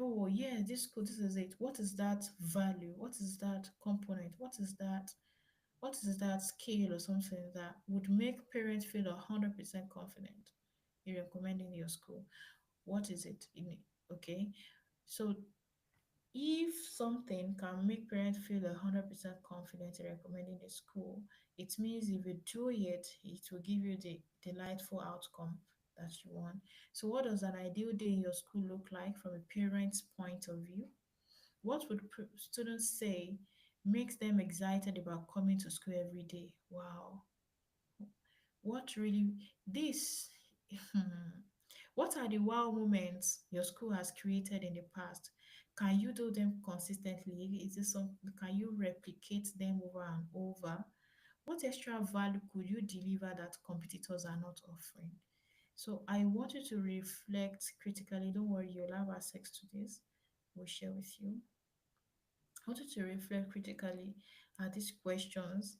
Oh yeah, this school, this is it. What is that value? What is that component? What is that scale or something that would make parents feel 100% confident in recommending your school? What is it? Okay, so if something can make parents feel 100% confident in recommending a school, it means if you do it, it will give you the delightful outcome that you want. So, what does an ideal day in your school look like from a parent's point of view? What would students say makes them excited about coming to school every day? Wow, what really this what are the wow moments your school has created in the past? Can you do them consistently? Is this some Can you replicate them over and over? What extra value could you deliver that competitors are not offering? So I want you to reflect critically. Don't worry, you'll have access to this. will share with you. I want you to reflect critically at these questions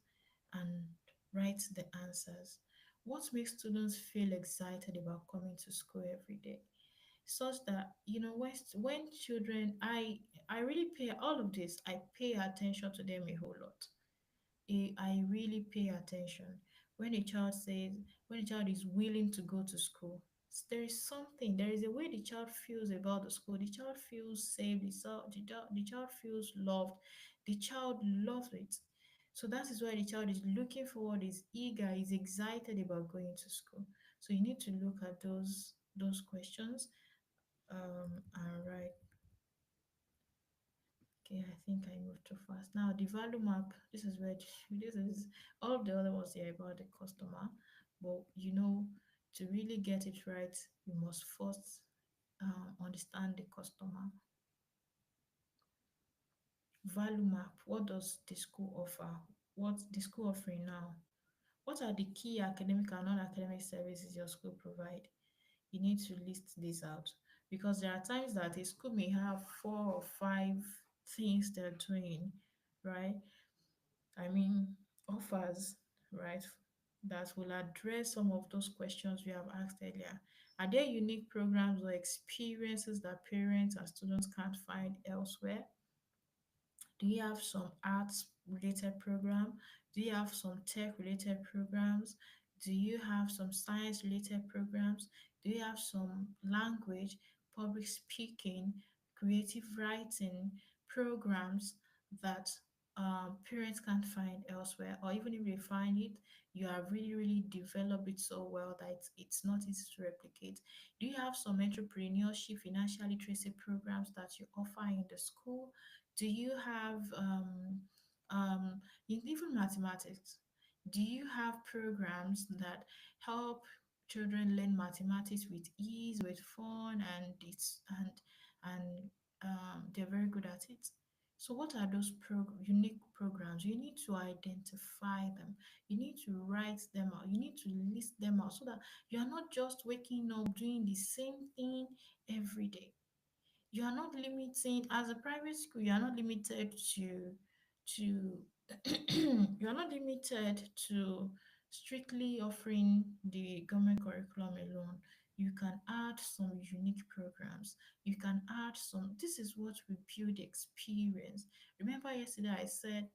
and write the answers. What makes students feel excited about coming to school every day? Such that when children, I really pay all of this. I pay attention to them a whole lot. I really pay attention when a child says, when a child is willing to go to school. There is something, there is a way the child feels about the school. The child feels safe, the child feels loved, the child loves it. So that is why the child is looking forward, is eager, is excited about going to school. So you need to look at those questions. And write. Okay, I think I moved too fast. Now the value map. This is where this is all the other ones here about the customer, but to really get it right, you must first understand the customer. Value map. What does the school offer? What's the school offering now? What are the key academic and non-academic services your school provide? You need to list this out, because there are times that a school may have 4 or 5 things they're doing, right? I mean, offers, right, that will address some of those questions we have asked earlier. Are there unique programs or experiences that parents and students can't find elsewhere? Do you have some arts related program? Do you have some tech related programs? Do you have some science related programs? Do you have some language, public speaking, creative writing programs that parents can't find elsewhere? Or even if they find it, you have really, really developed it so well that it's not easy to replicate. Do you have some entrepreneurship, financial literacy programs that you offer in the school? Do you have even mathematics? Do you have programs that help children learn mathematics with ease, with fun, and they're very good at it? So what are those unique programs? You need to identify them. You need to write them out. You need to list them out so that you are not just waking up doing the same thing every day. You are not limiting, as a private school, you are not limited to you are not limited to strictly offering the government curriculum alone. You can add some unique programs. You can add some, this is what we build experience. Remember yesterday I said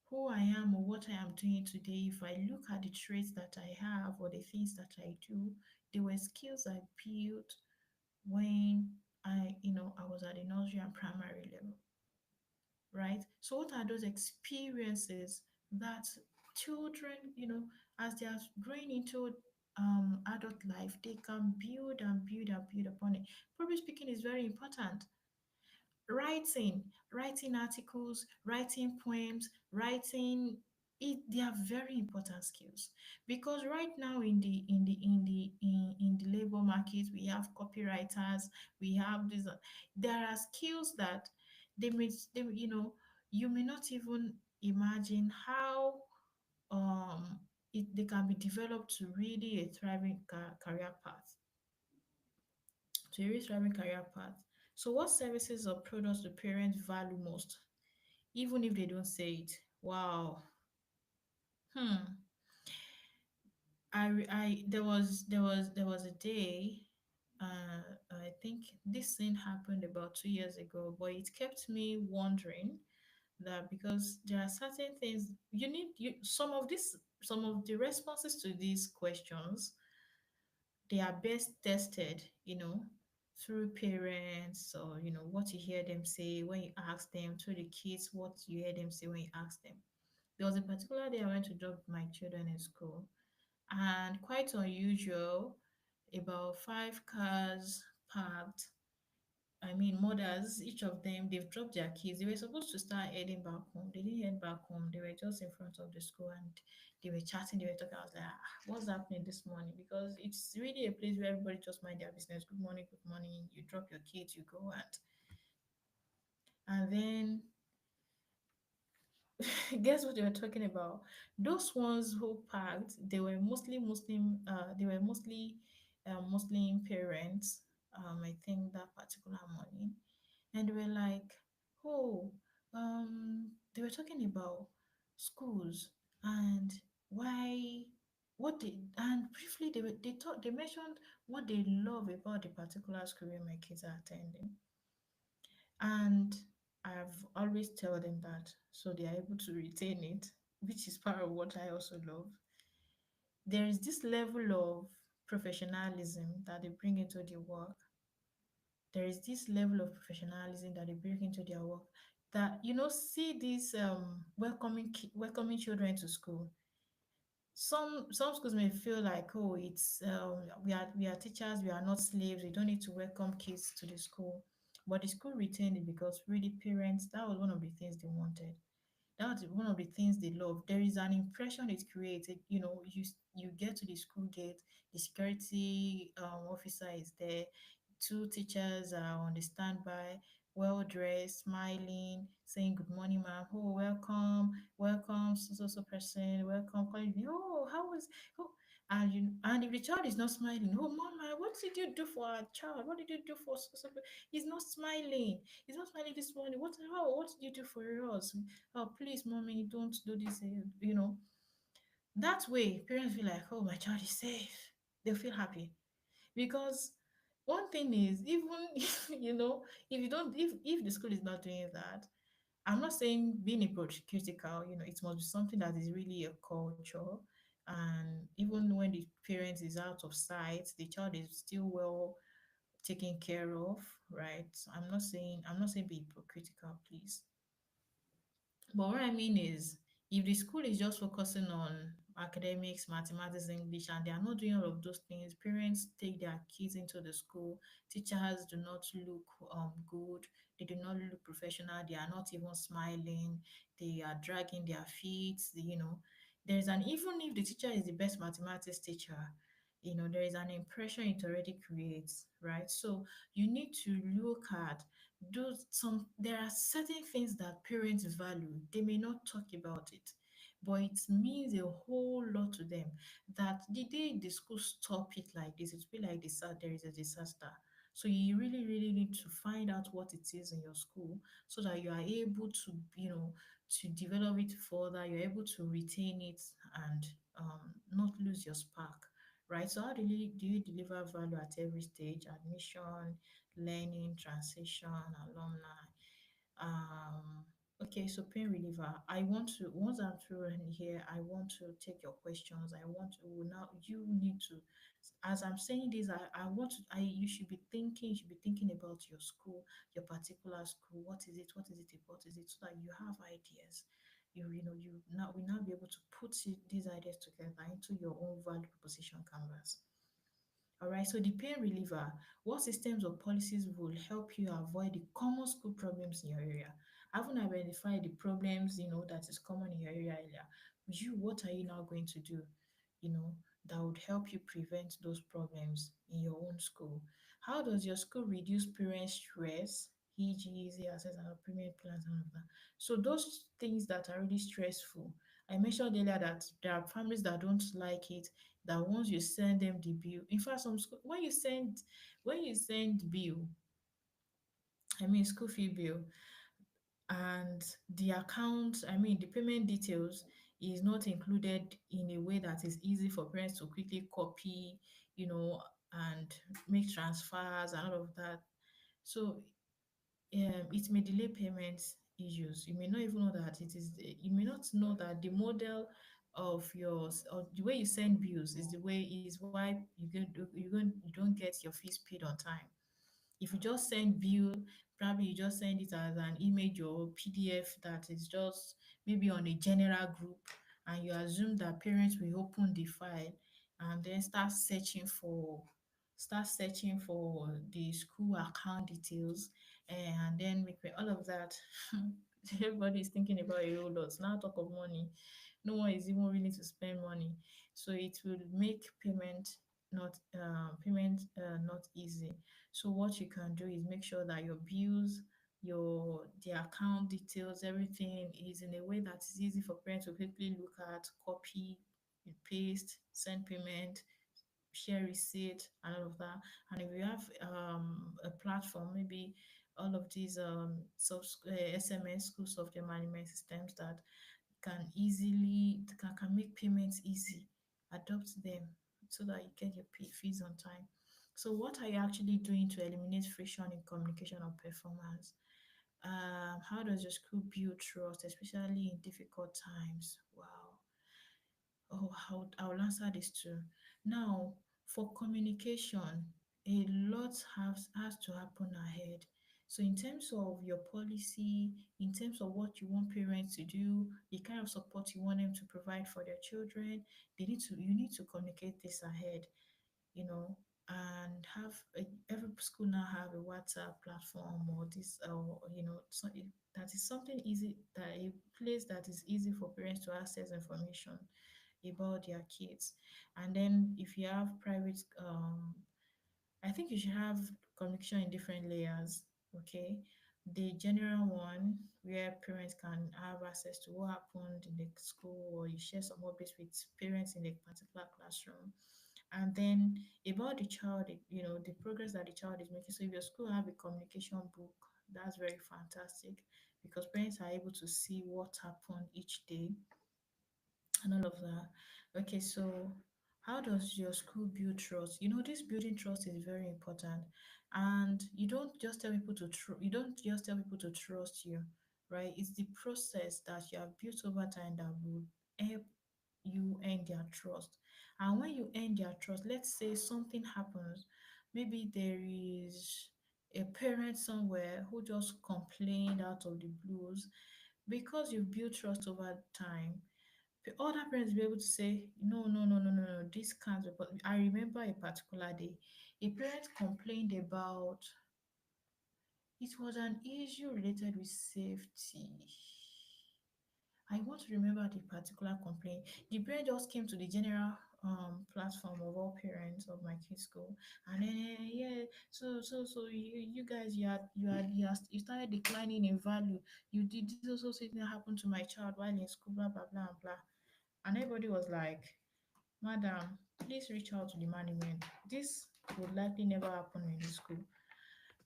who I am or what I am doing today. If I look at the traits that I have or the things that I do, they were skills I built when I was at the nursery and primary level, right? So what are those experiences that children, as they are growing into adult life, they can build and build and build upon it. Public speaking is very important. Writing articles, writing poems, writing it, they are very important skills, because right now in the labor market we have copywriters, we have this there are skills that you may not even imagine how they can be developed to really a thriving career path, to a really thriving career path. So what services or products do parents value most, even if they don't say it? Wow. Hmm. There was a day. I think this thing happened about 2 years ago, but it kept me wondering that, because there are certain things you need. Some of the responses to these questions, they are best tested, through parents, or what you hear them say when you ask them, through the kids, what you hear them say when you ask them. There was a particular day I went to drop my children in school, and quite unusual, about 5 cars parked. I mean, mothers, each of them, they've dropped their kids. They were supposed to start heading back home. They didn't head back home. They were just in front of the school, and they were chatting, they were talking. I was like, what's happening this morning? Because it's really a place where everybody just mind their business. Good morning, good morning. You drop your kids, you go, and then guess what they were talking about? Those ones who parked, they were mostly Muslim. They were mostly Muslim parents. I think that particular morning, and they were like, oh, they were talking about schools and why what they and briefly they mentioned what they love about the particular school where my kids are attending. And I've always tell them that so they are able to retain it, which is part of what I also love. There is this level of professionalism that they bring into the work. There is this level of professionalism that they bring into their work, that see these welcoming children to school. Some schools may feel like, oh, it's we are teachers, we are not slaves, we don't need to welcome kids to the school. But the school retained it because really parents, that was one of the things they wanted. That's one of the things they love. There is an impression it created. You get to the school gate, the security officer is there, two teachers are on the standby, well dressed, smiling, saying good morning, ma'am. Oh, welcome, welcome, so person, welcome. Calling you. Oh, how was oh, and if the child is not smiling, oh, mama, what did you do for our child? What did you do for so? He's not smiling. He's not smiling this morning. What did you do for us? Oh, please, mommy, don't do this. That way, parents feel like, oh, my child is safe. They'll feel happy. Because one thing is, even if you don't, if the school is not doing that, I'm not saying being critical, it must be something that is really a culture. And even when the parent is out of sight, the child is still well taken care of, right? I'm not saying be hypocritical, please. But what I mean is, if the school is just focusing on academics, mathematics, English, and they are not doing all of those things, parents take their kids into the school, teachers do not look good, they do not look professional, they are not even smiling, they are dragging their feet, there's an even if the teacher is the best mathematics teacher, there is an impression it already creates, right? So you need to look at there are certain things that parents value. They may not talk about it, but it means a whole lot to them, that the day the school stop it like this, it will be like there is a disaster. So you really really need to find out what it is in your school, so that you are able to to develop it further, you're able to retain it, and not lose your spark, right? So how do you deliver value at every stage: admission, learning, transition, alumni? Um, okay, so pain reliever. I want to Once I'm through in here, I want to take your questions. I want to now you need to, as I'm saying this, I want to I you should be thinking, about your school, your particular school. What is it? What is it about? Is it, so that you have ideas? You now will now be able to put these ideas together into your own value proposition canvas. All right, so the pain reliever, what systems or policies will help you avoid the common school problems in your area? Having identified the problems, that is common in your area earlier, what are you now going to do, you know, that would help you prevent those problems in your own school? How does your school reduce parent stress, e.g., easy access and payment plans and all of that? So those things that are really stressful, I mentioned earlier that there are families that don't like it, that once you send them the bill, in fact some school, when you send bill, I mean school fee bill, and the account, I mean the payment details is not included in a way that is easy for parents to quickly copy, and make transfers and all of that. So it may delay payment issues. You may not even know that you may not know that the model of yours, or the way you send bills, is why you don't get your fees paid on time. If you just send bill, probably you just send it as an image or PDF that is just maybe on a general group, and you assume that parents will open the file and then start searching for the school account details, and then all of that. Everybody is thinking about a whole lot. Now talk of money, no one is even willing to spend money. So it will make payment not easy. So what you can do is make sure that your bills, the account details, everything is in a way that is easy for parents to quickly look at, copy, paste, send payment, share receipt, and all of that. And if you have a platform, maybe all of these SMS school software management systems that can make payments easy. Adopt them so that you get your fees on time. So what are you actually doing to eliminate friction in communication or performance? How does your school build trust, especially in difficult times? Wow. Oh, I'll answer this too. Now, for communication, a lot has to happen ahead. So, in terms of your policy, in terms of what you want parents to do, the kind of support you want them to provide for their children, you need to communicate this ahead, you know, and every school now have a WhatsApp platform or this, or that is something easy, that a place that is easy for parents to access information about their kids. And then if you have private, I think you should have communication in different layers. Okay, the general one where parents can have access to what happened in the school, or you share some updates with parents in a particular classroom. And then about the child, the progress that the child is making. So if your school have a communication book, that's very fantastic, because parents are able to see what happened each day and all of that. Okay, so how does your school build trust? This building trust is very important, and you don't just tell people to trust you, right? It's the process that you have built over time that will help you earn their trust. And when you earn their trust, let's say something happens, maybe there is a parent somewhere who just complained out of the blues. Because you've built trust over time, other parents will be able to say, no, no, no, no, no, no, this can't be. But I remember a particular day, a parent complained about, it was an issue related with safety. I want to remember the particular complaint. The parent just came to the general platform of all parents of my kids' school, and then yeah, so you guys, you started declining in value. You did this also thing that happened to my child while in school, blah blah blah and blah. And everybody was like, Madam, please reach out to the management. This would likely never happen in the school.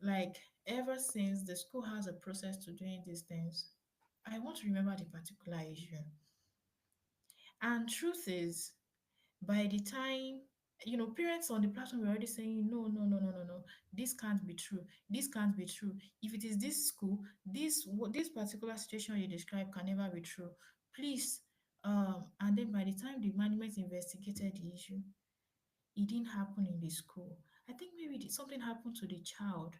Like, ever since the school has a process to doing these things, I want to remember the particular issue. And truth is, by the time, parents on the platform were already saying, no, no, no, no, no, no, this can't be true. This can't be true. If it is this school, this particular situation you describe can never be true. Please. And then by the time the management investigated the issue, it didn't happen in the school. I think maybe something happened to the child,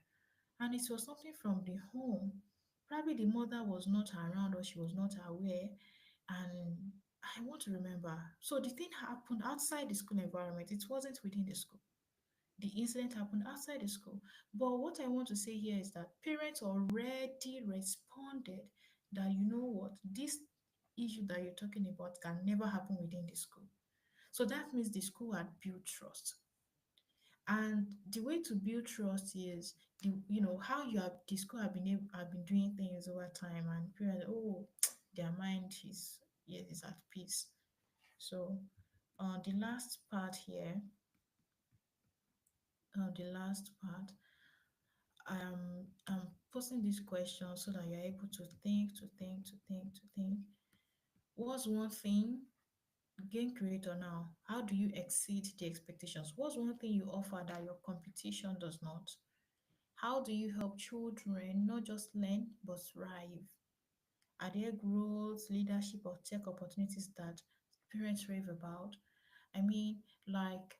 and it was something from the home. Probably the mother was not around, or she was not aware. And I want to remember. So the thing happened outside the school environment, it wasn't within the school. The incident happened outside the school. But what I want to say here is that parents already responded that, you know what, this issue that you're talking about can never happen within the school. So that means the school had built trust. And the way to build trust is how the school have been doing things over time, and parents, oh, their mind is, yes, is at peace. So the last part here, the last part, I'm posing this question so that you're able to think, to think, to think, to think. What's one thing, game creator now, how do you exceed the expectations? What's one thing you offer that your competition does not? How do you help children not just learn but thrive? Are there growth, leadership, or tech opportunities that parents rave about? I mean, like,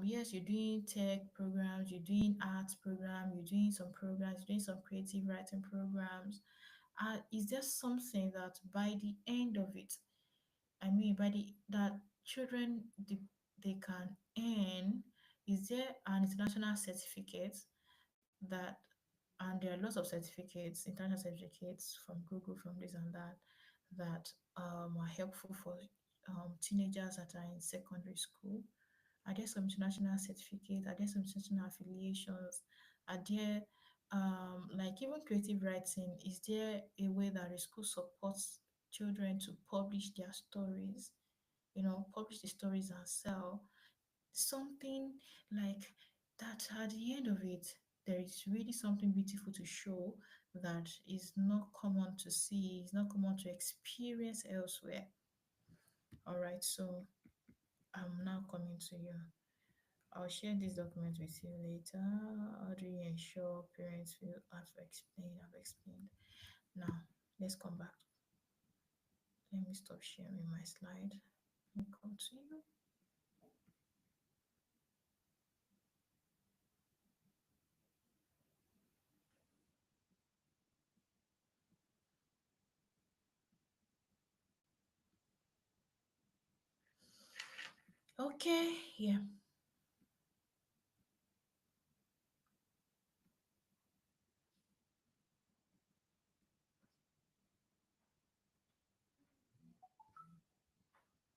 yes, you're doing tech programs, you're doing arts program, you're doing some programs, you're doing some creative writing programs. Is there something that by the end of it, I mean, by the that children they can earn? Is there an international certificate that, and there are lots of certificates, international certificates from Google, from this and that, that are helpful for teenagers that are in secondary school? Are there some international certificates? Are there some international affiliations? Are there, like, even creative writing? Is there a way that a school supports children to publish their stories? Publish the stories and sell something like that. At the end of it, there is really something beautiful to show that is not common to see, is not common to experience elsewhere. All right, so I'm now coming to you. I'll share this document with you later. How do you ensure parents feel I've explained. Now, let's come back. Let me stop sharing my slide and come to you. Okay, yeah.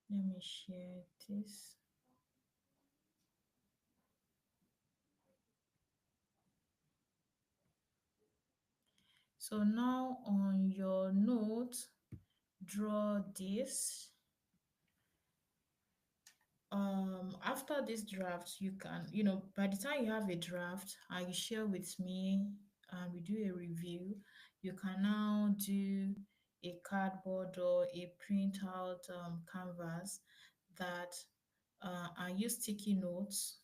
Let me share this. So now on your note, draw this. After this draft, you can, by the time you have a draft and you share with me and we do a review, you can now do a cardboard or a printout canvas that and use sticky notes,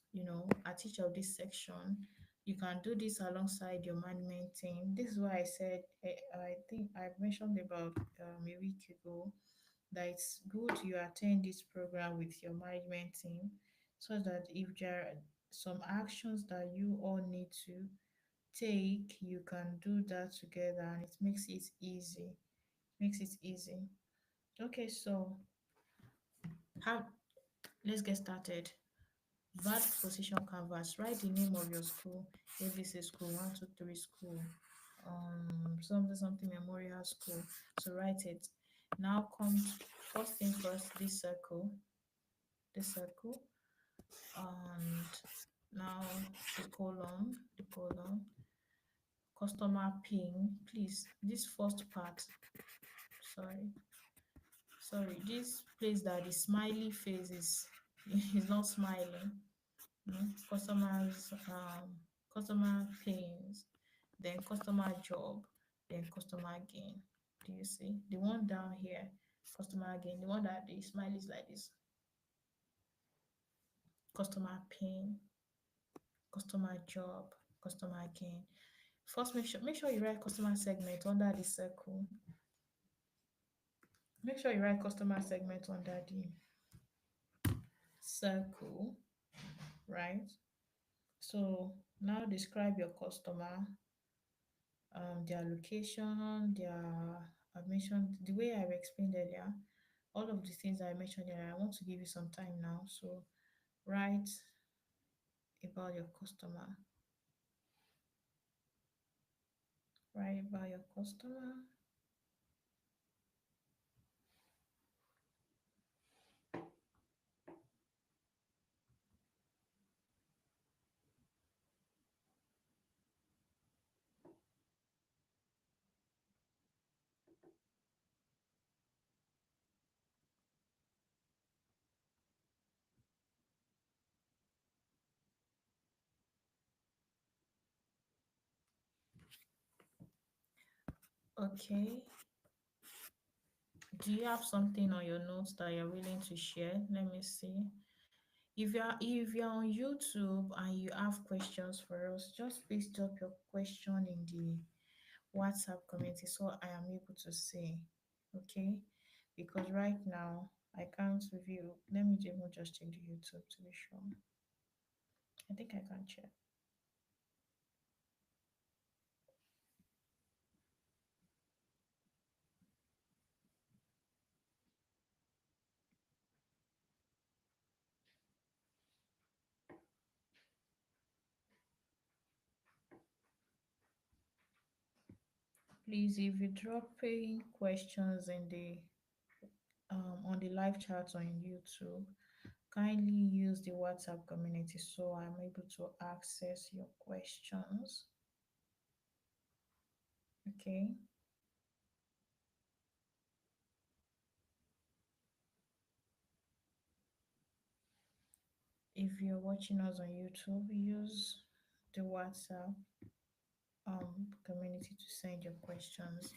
at each of this section. You can do this alongside your management team. This is why I said, I think I mentioned about a week ago that it's good you attend this program with your management team so that if there are some actions that you all need to take, you can do that together and it makes it easy. Makes it easy. Okay, so how let's get started. Vert position canvas. Write the name of your school. ABC school, 123 school, something something memorial school. So write it. Now comes first thing first, this circle, and now the column, customer pin. Please, this first part, sorry, this place that the smiley face is not smiling. Customers, customer pains, then customer job, then customer gain. Do you see the one down here? Customer gain, the one that the smile is like this. Customer pain, customer job, customer gain. First, make sure you write customer segment under the circle. Make sure you write customer segment under the circle, right? So now describe your customer, their location, I've mentioned the way I've explained earlier, all of the things I mentioned earlier. I want to give you some time now. So write about your customer. Write about your customer. Okay. Do you have something on your notes that you're willing to share? Let me see. If you're on YouTube and you have questions for us, just please drop your question in the WhatsApp community so I am able to see. Okay? Because right now I can't review. Let me even just check the YouTube to be sure. I think I can check. Please, if you drop paying questions in the on the live chat on YouTube, kindly use the WhatsApp community so I'm able to access your questions. Okay. If you're watching us on YouTube, use the WhatsApp community to send your questions.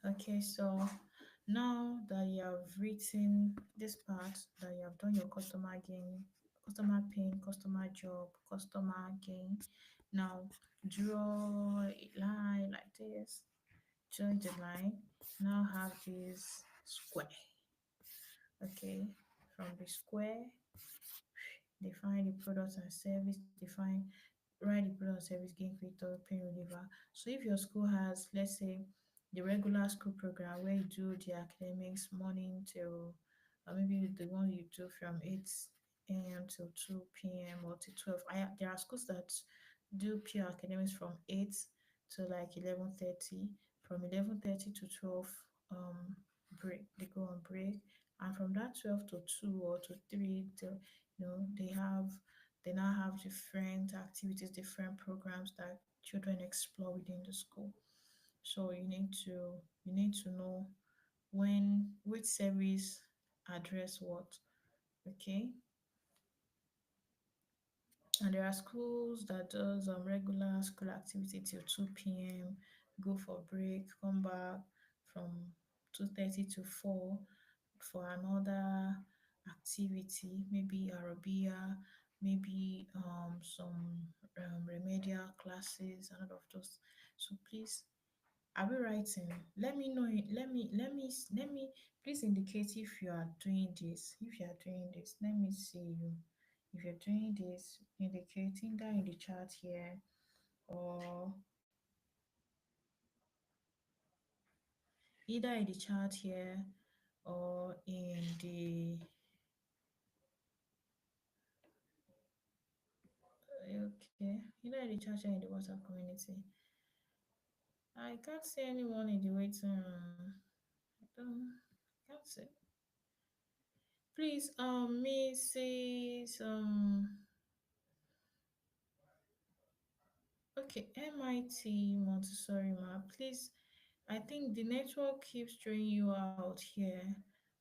Okay, so now that you have written this part, that you have done your customer gain, customer pain, customer job, customer gain, now draw a line like this, join the line, now have this square. Okay, from the square, define the product and service, define write the product and service, gain creator, pain reliever. So if your school has, let's say, the regular school program where you do the academics morning till maybe the one you do from 8 a.m. till 2 p.m. or to 12. There are schools that do pure academics from 8 to like 11:30, from 11:30 to 12 break, they go on break, and from that 12 to 2 or to 3 till, they now have different activities, different programs that children explore within the school. So you need to know when which service address what. Okay, and there are schools that does regular school activity till 2 p.m., go for break, come back from 2:30 to 4 for another activity, maybe Arabia, maybe some remedial classes and all of those. So please, are we writing? Let me know it. Let me please indicate if you are doing this. If you are doing this, let me see you. If you're doing this, indicate either in the chat here, or either in the chat here or in the okay, either in the chat or in the WhatsApp community. I can't see anyone in the waiting room. I don't can't see. Please, Mrs. Okay, MIT Montessori ma, please. I think the network keeps throwing you out here,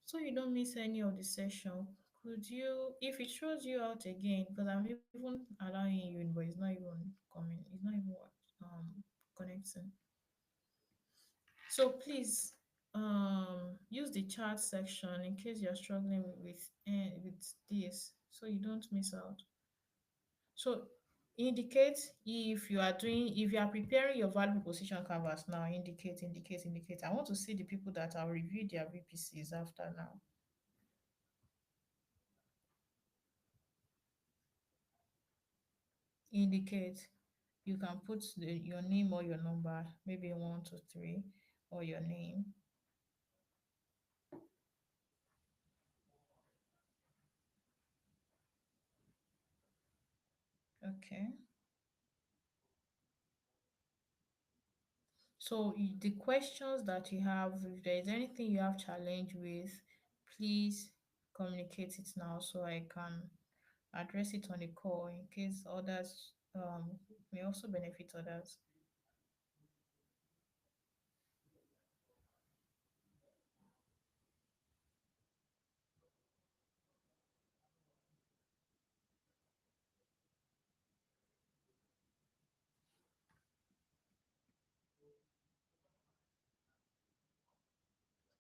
so you don't miss any of the session. Could you, if it throws you out again, because I'm even allowing you in, but it's not even coming, it's not even connecting. So please, use the chat section in case you're struggling with this, so you don't miss out. So indicate if you are preparing your value proposition canvas now. Indicate. I want to see the people that have reviewed their VPCs after now. Indicate. You can put your name or your number, maybe 1, 2, 3, or your name. Okay. So the questions that you have, if there is anything you have challenge with, please communicate it now so I can address it on the call in case others may also benefit others.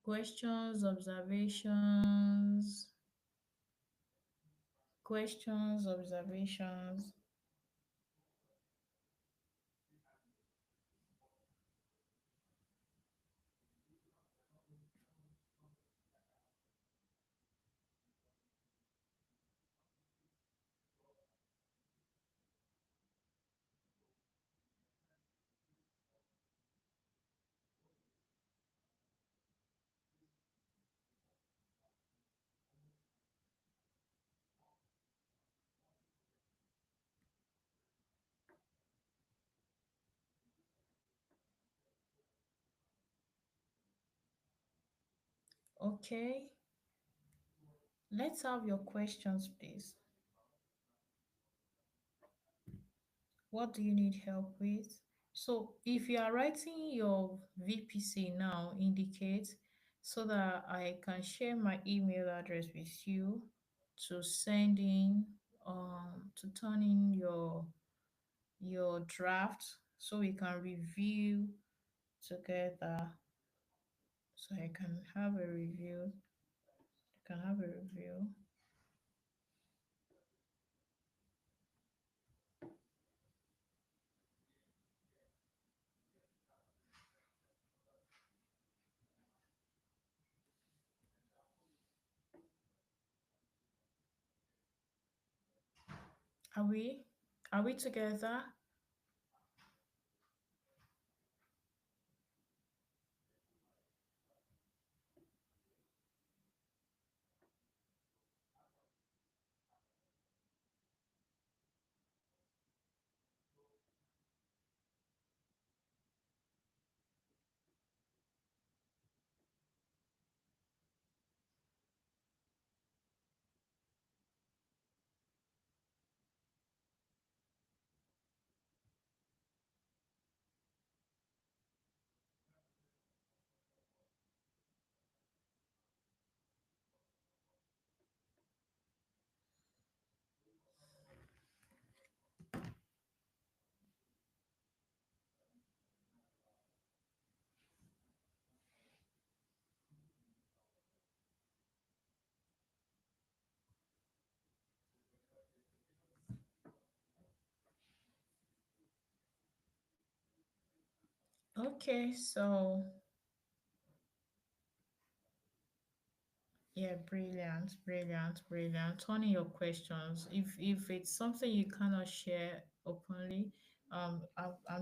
Questions, observations, questions, observations. Okay, let's have your questions, please. What do you need help with? So if you are writing your VPC now, indicate so that I can share my email address with you to send in to turn in your your draft so we can review together. So I can have a review. You can have a review. Are we? Are we together? Okay, so yeah, brilliant, brilliant, brilliant. Turn in your questions. If it's something you cannot share openly, I'm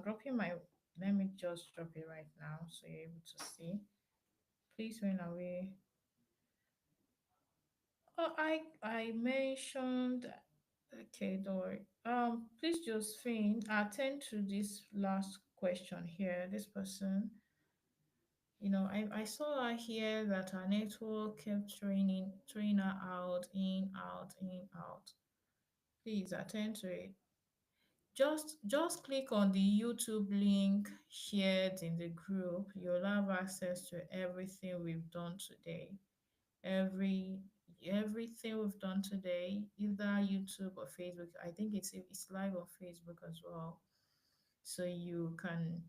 dropping my. Let me just drop it right now so you're able to see. Please run away. Oh, I mentioned. Okay, don't worry. Please, Josephine, attend to this last question here. This person, I saw her here that her network kept throwing her out, in, out, in, out. Please attend to it. Just click on the YouTube link shared in the group. You'll have access to everything we've done today. Every everything we've done today, either YouTube or Facebook. I think it's live on Facebook as well. So you can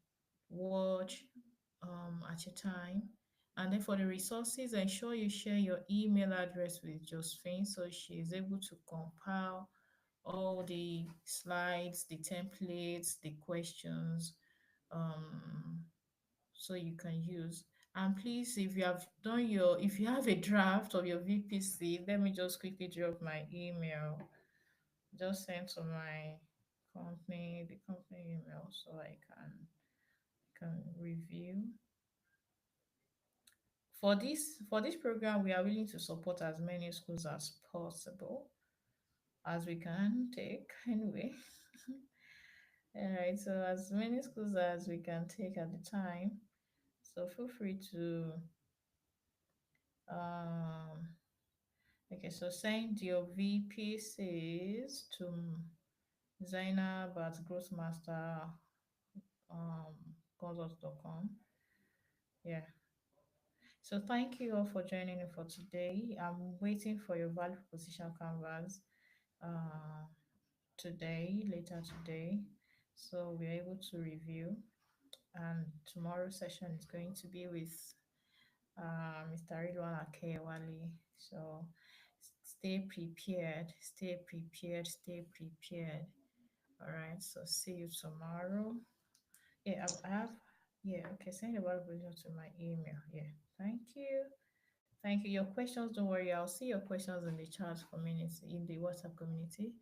watch at your time. And then for the resources, ensure you share your email address with Josephine so she is able to compile all the slides, the templates, the questions, um, so you can use. And please, if you have a draft of your VPC, let me just quickly drop my email. Just send to my the company email, so I can review. For this program, we are willing to support as many schools as possible as we can take anyway. All right, so as many schools as we can take at the time. So feel free to um okay, so send your VPCs to Zainab at Growthmaster consult.com. Yeah. So thank you all for joining me for today. I'm waiting for your value proposition canvas uh, later today. So we're able to review. And tomorrow's session is going to be with Mr. Ridwan Akewali. So stay prepared, stay prepared, stay prepared. All right. So see you tomorrow. Yeah, I have. Yeah. Okay. Send the Bible to my email. Yeah. Thank you. Thank you. Your questions, don't worry. I'll see your questions in the chat community, in the WhatsApp community.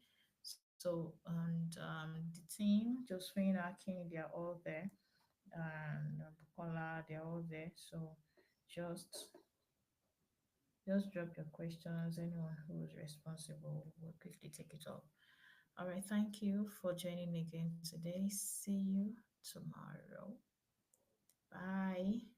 So, and the team, Josephine, Akin, they are all there, and Bukola, they're all there. So, just just drop your questions. Anyone who's responsible will quickly take it up. All right. Thank you for joining me again today. See you tomorrow. Bye.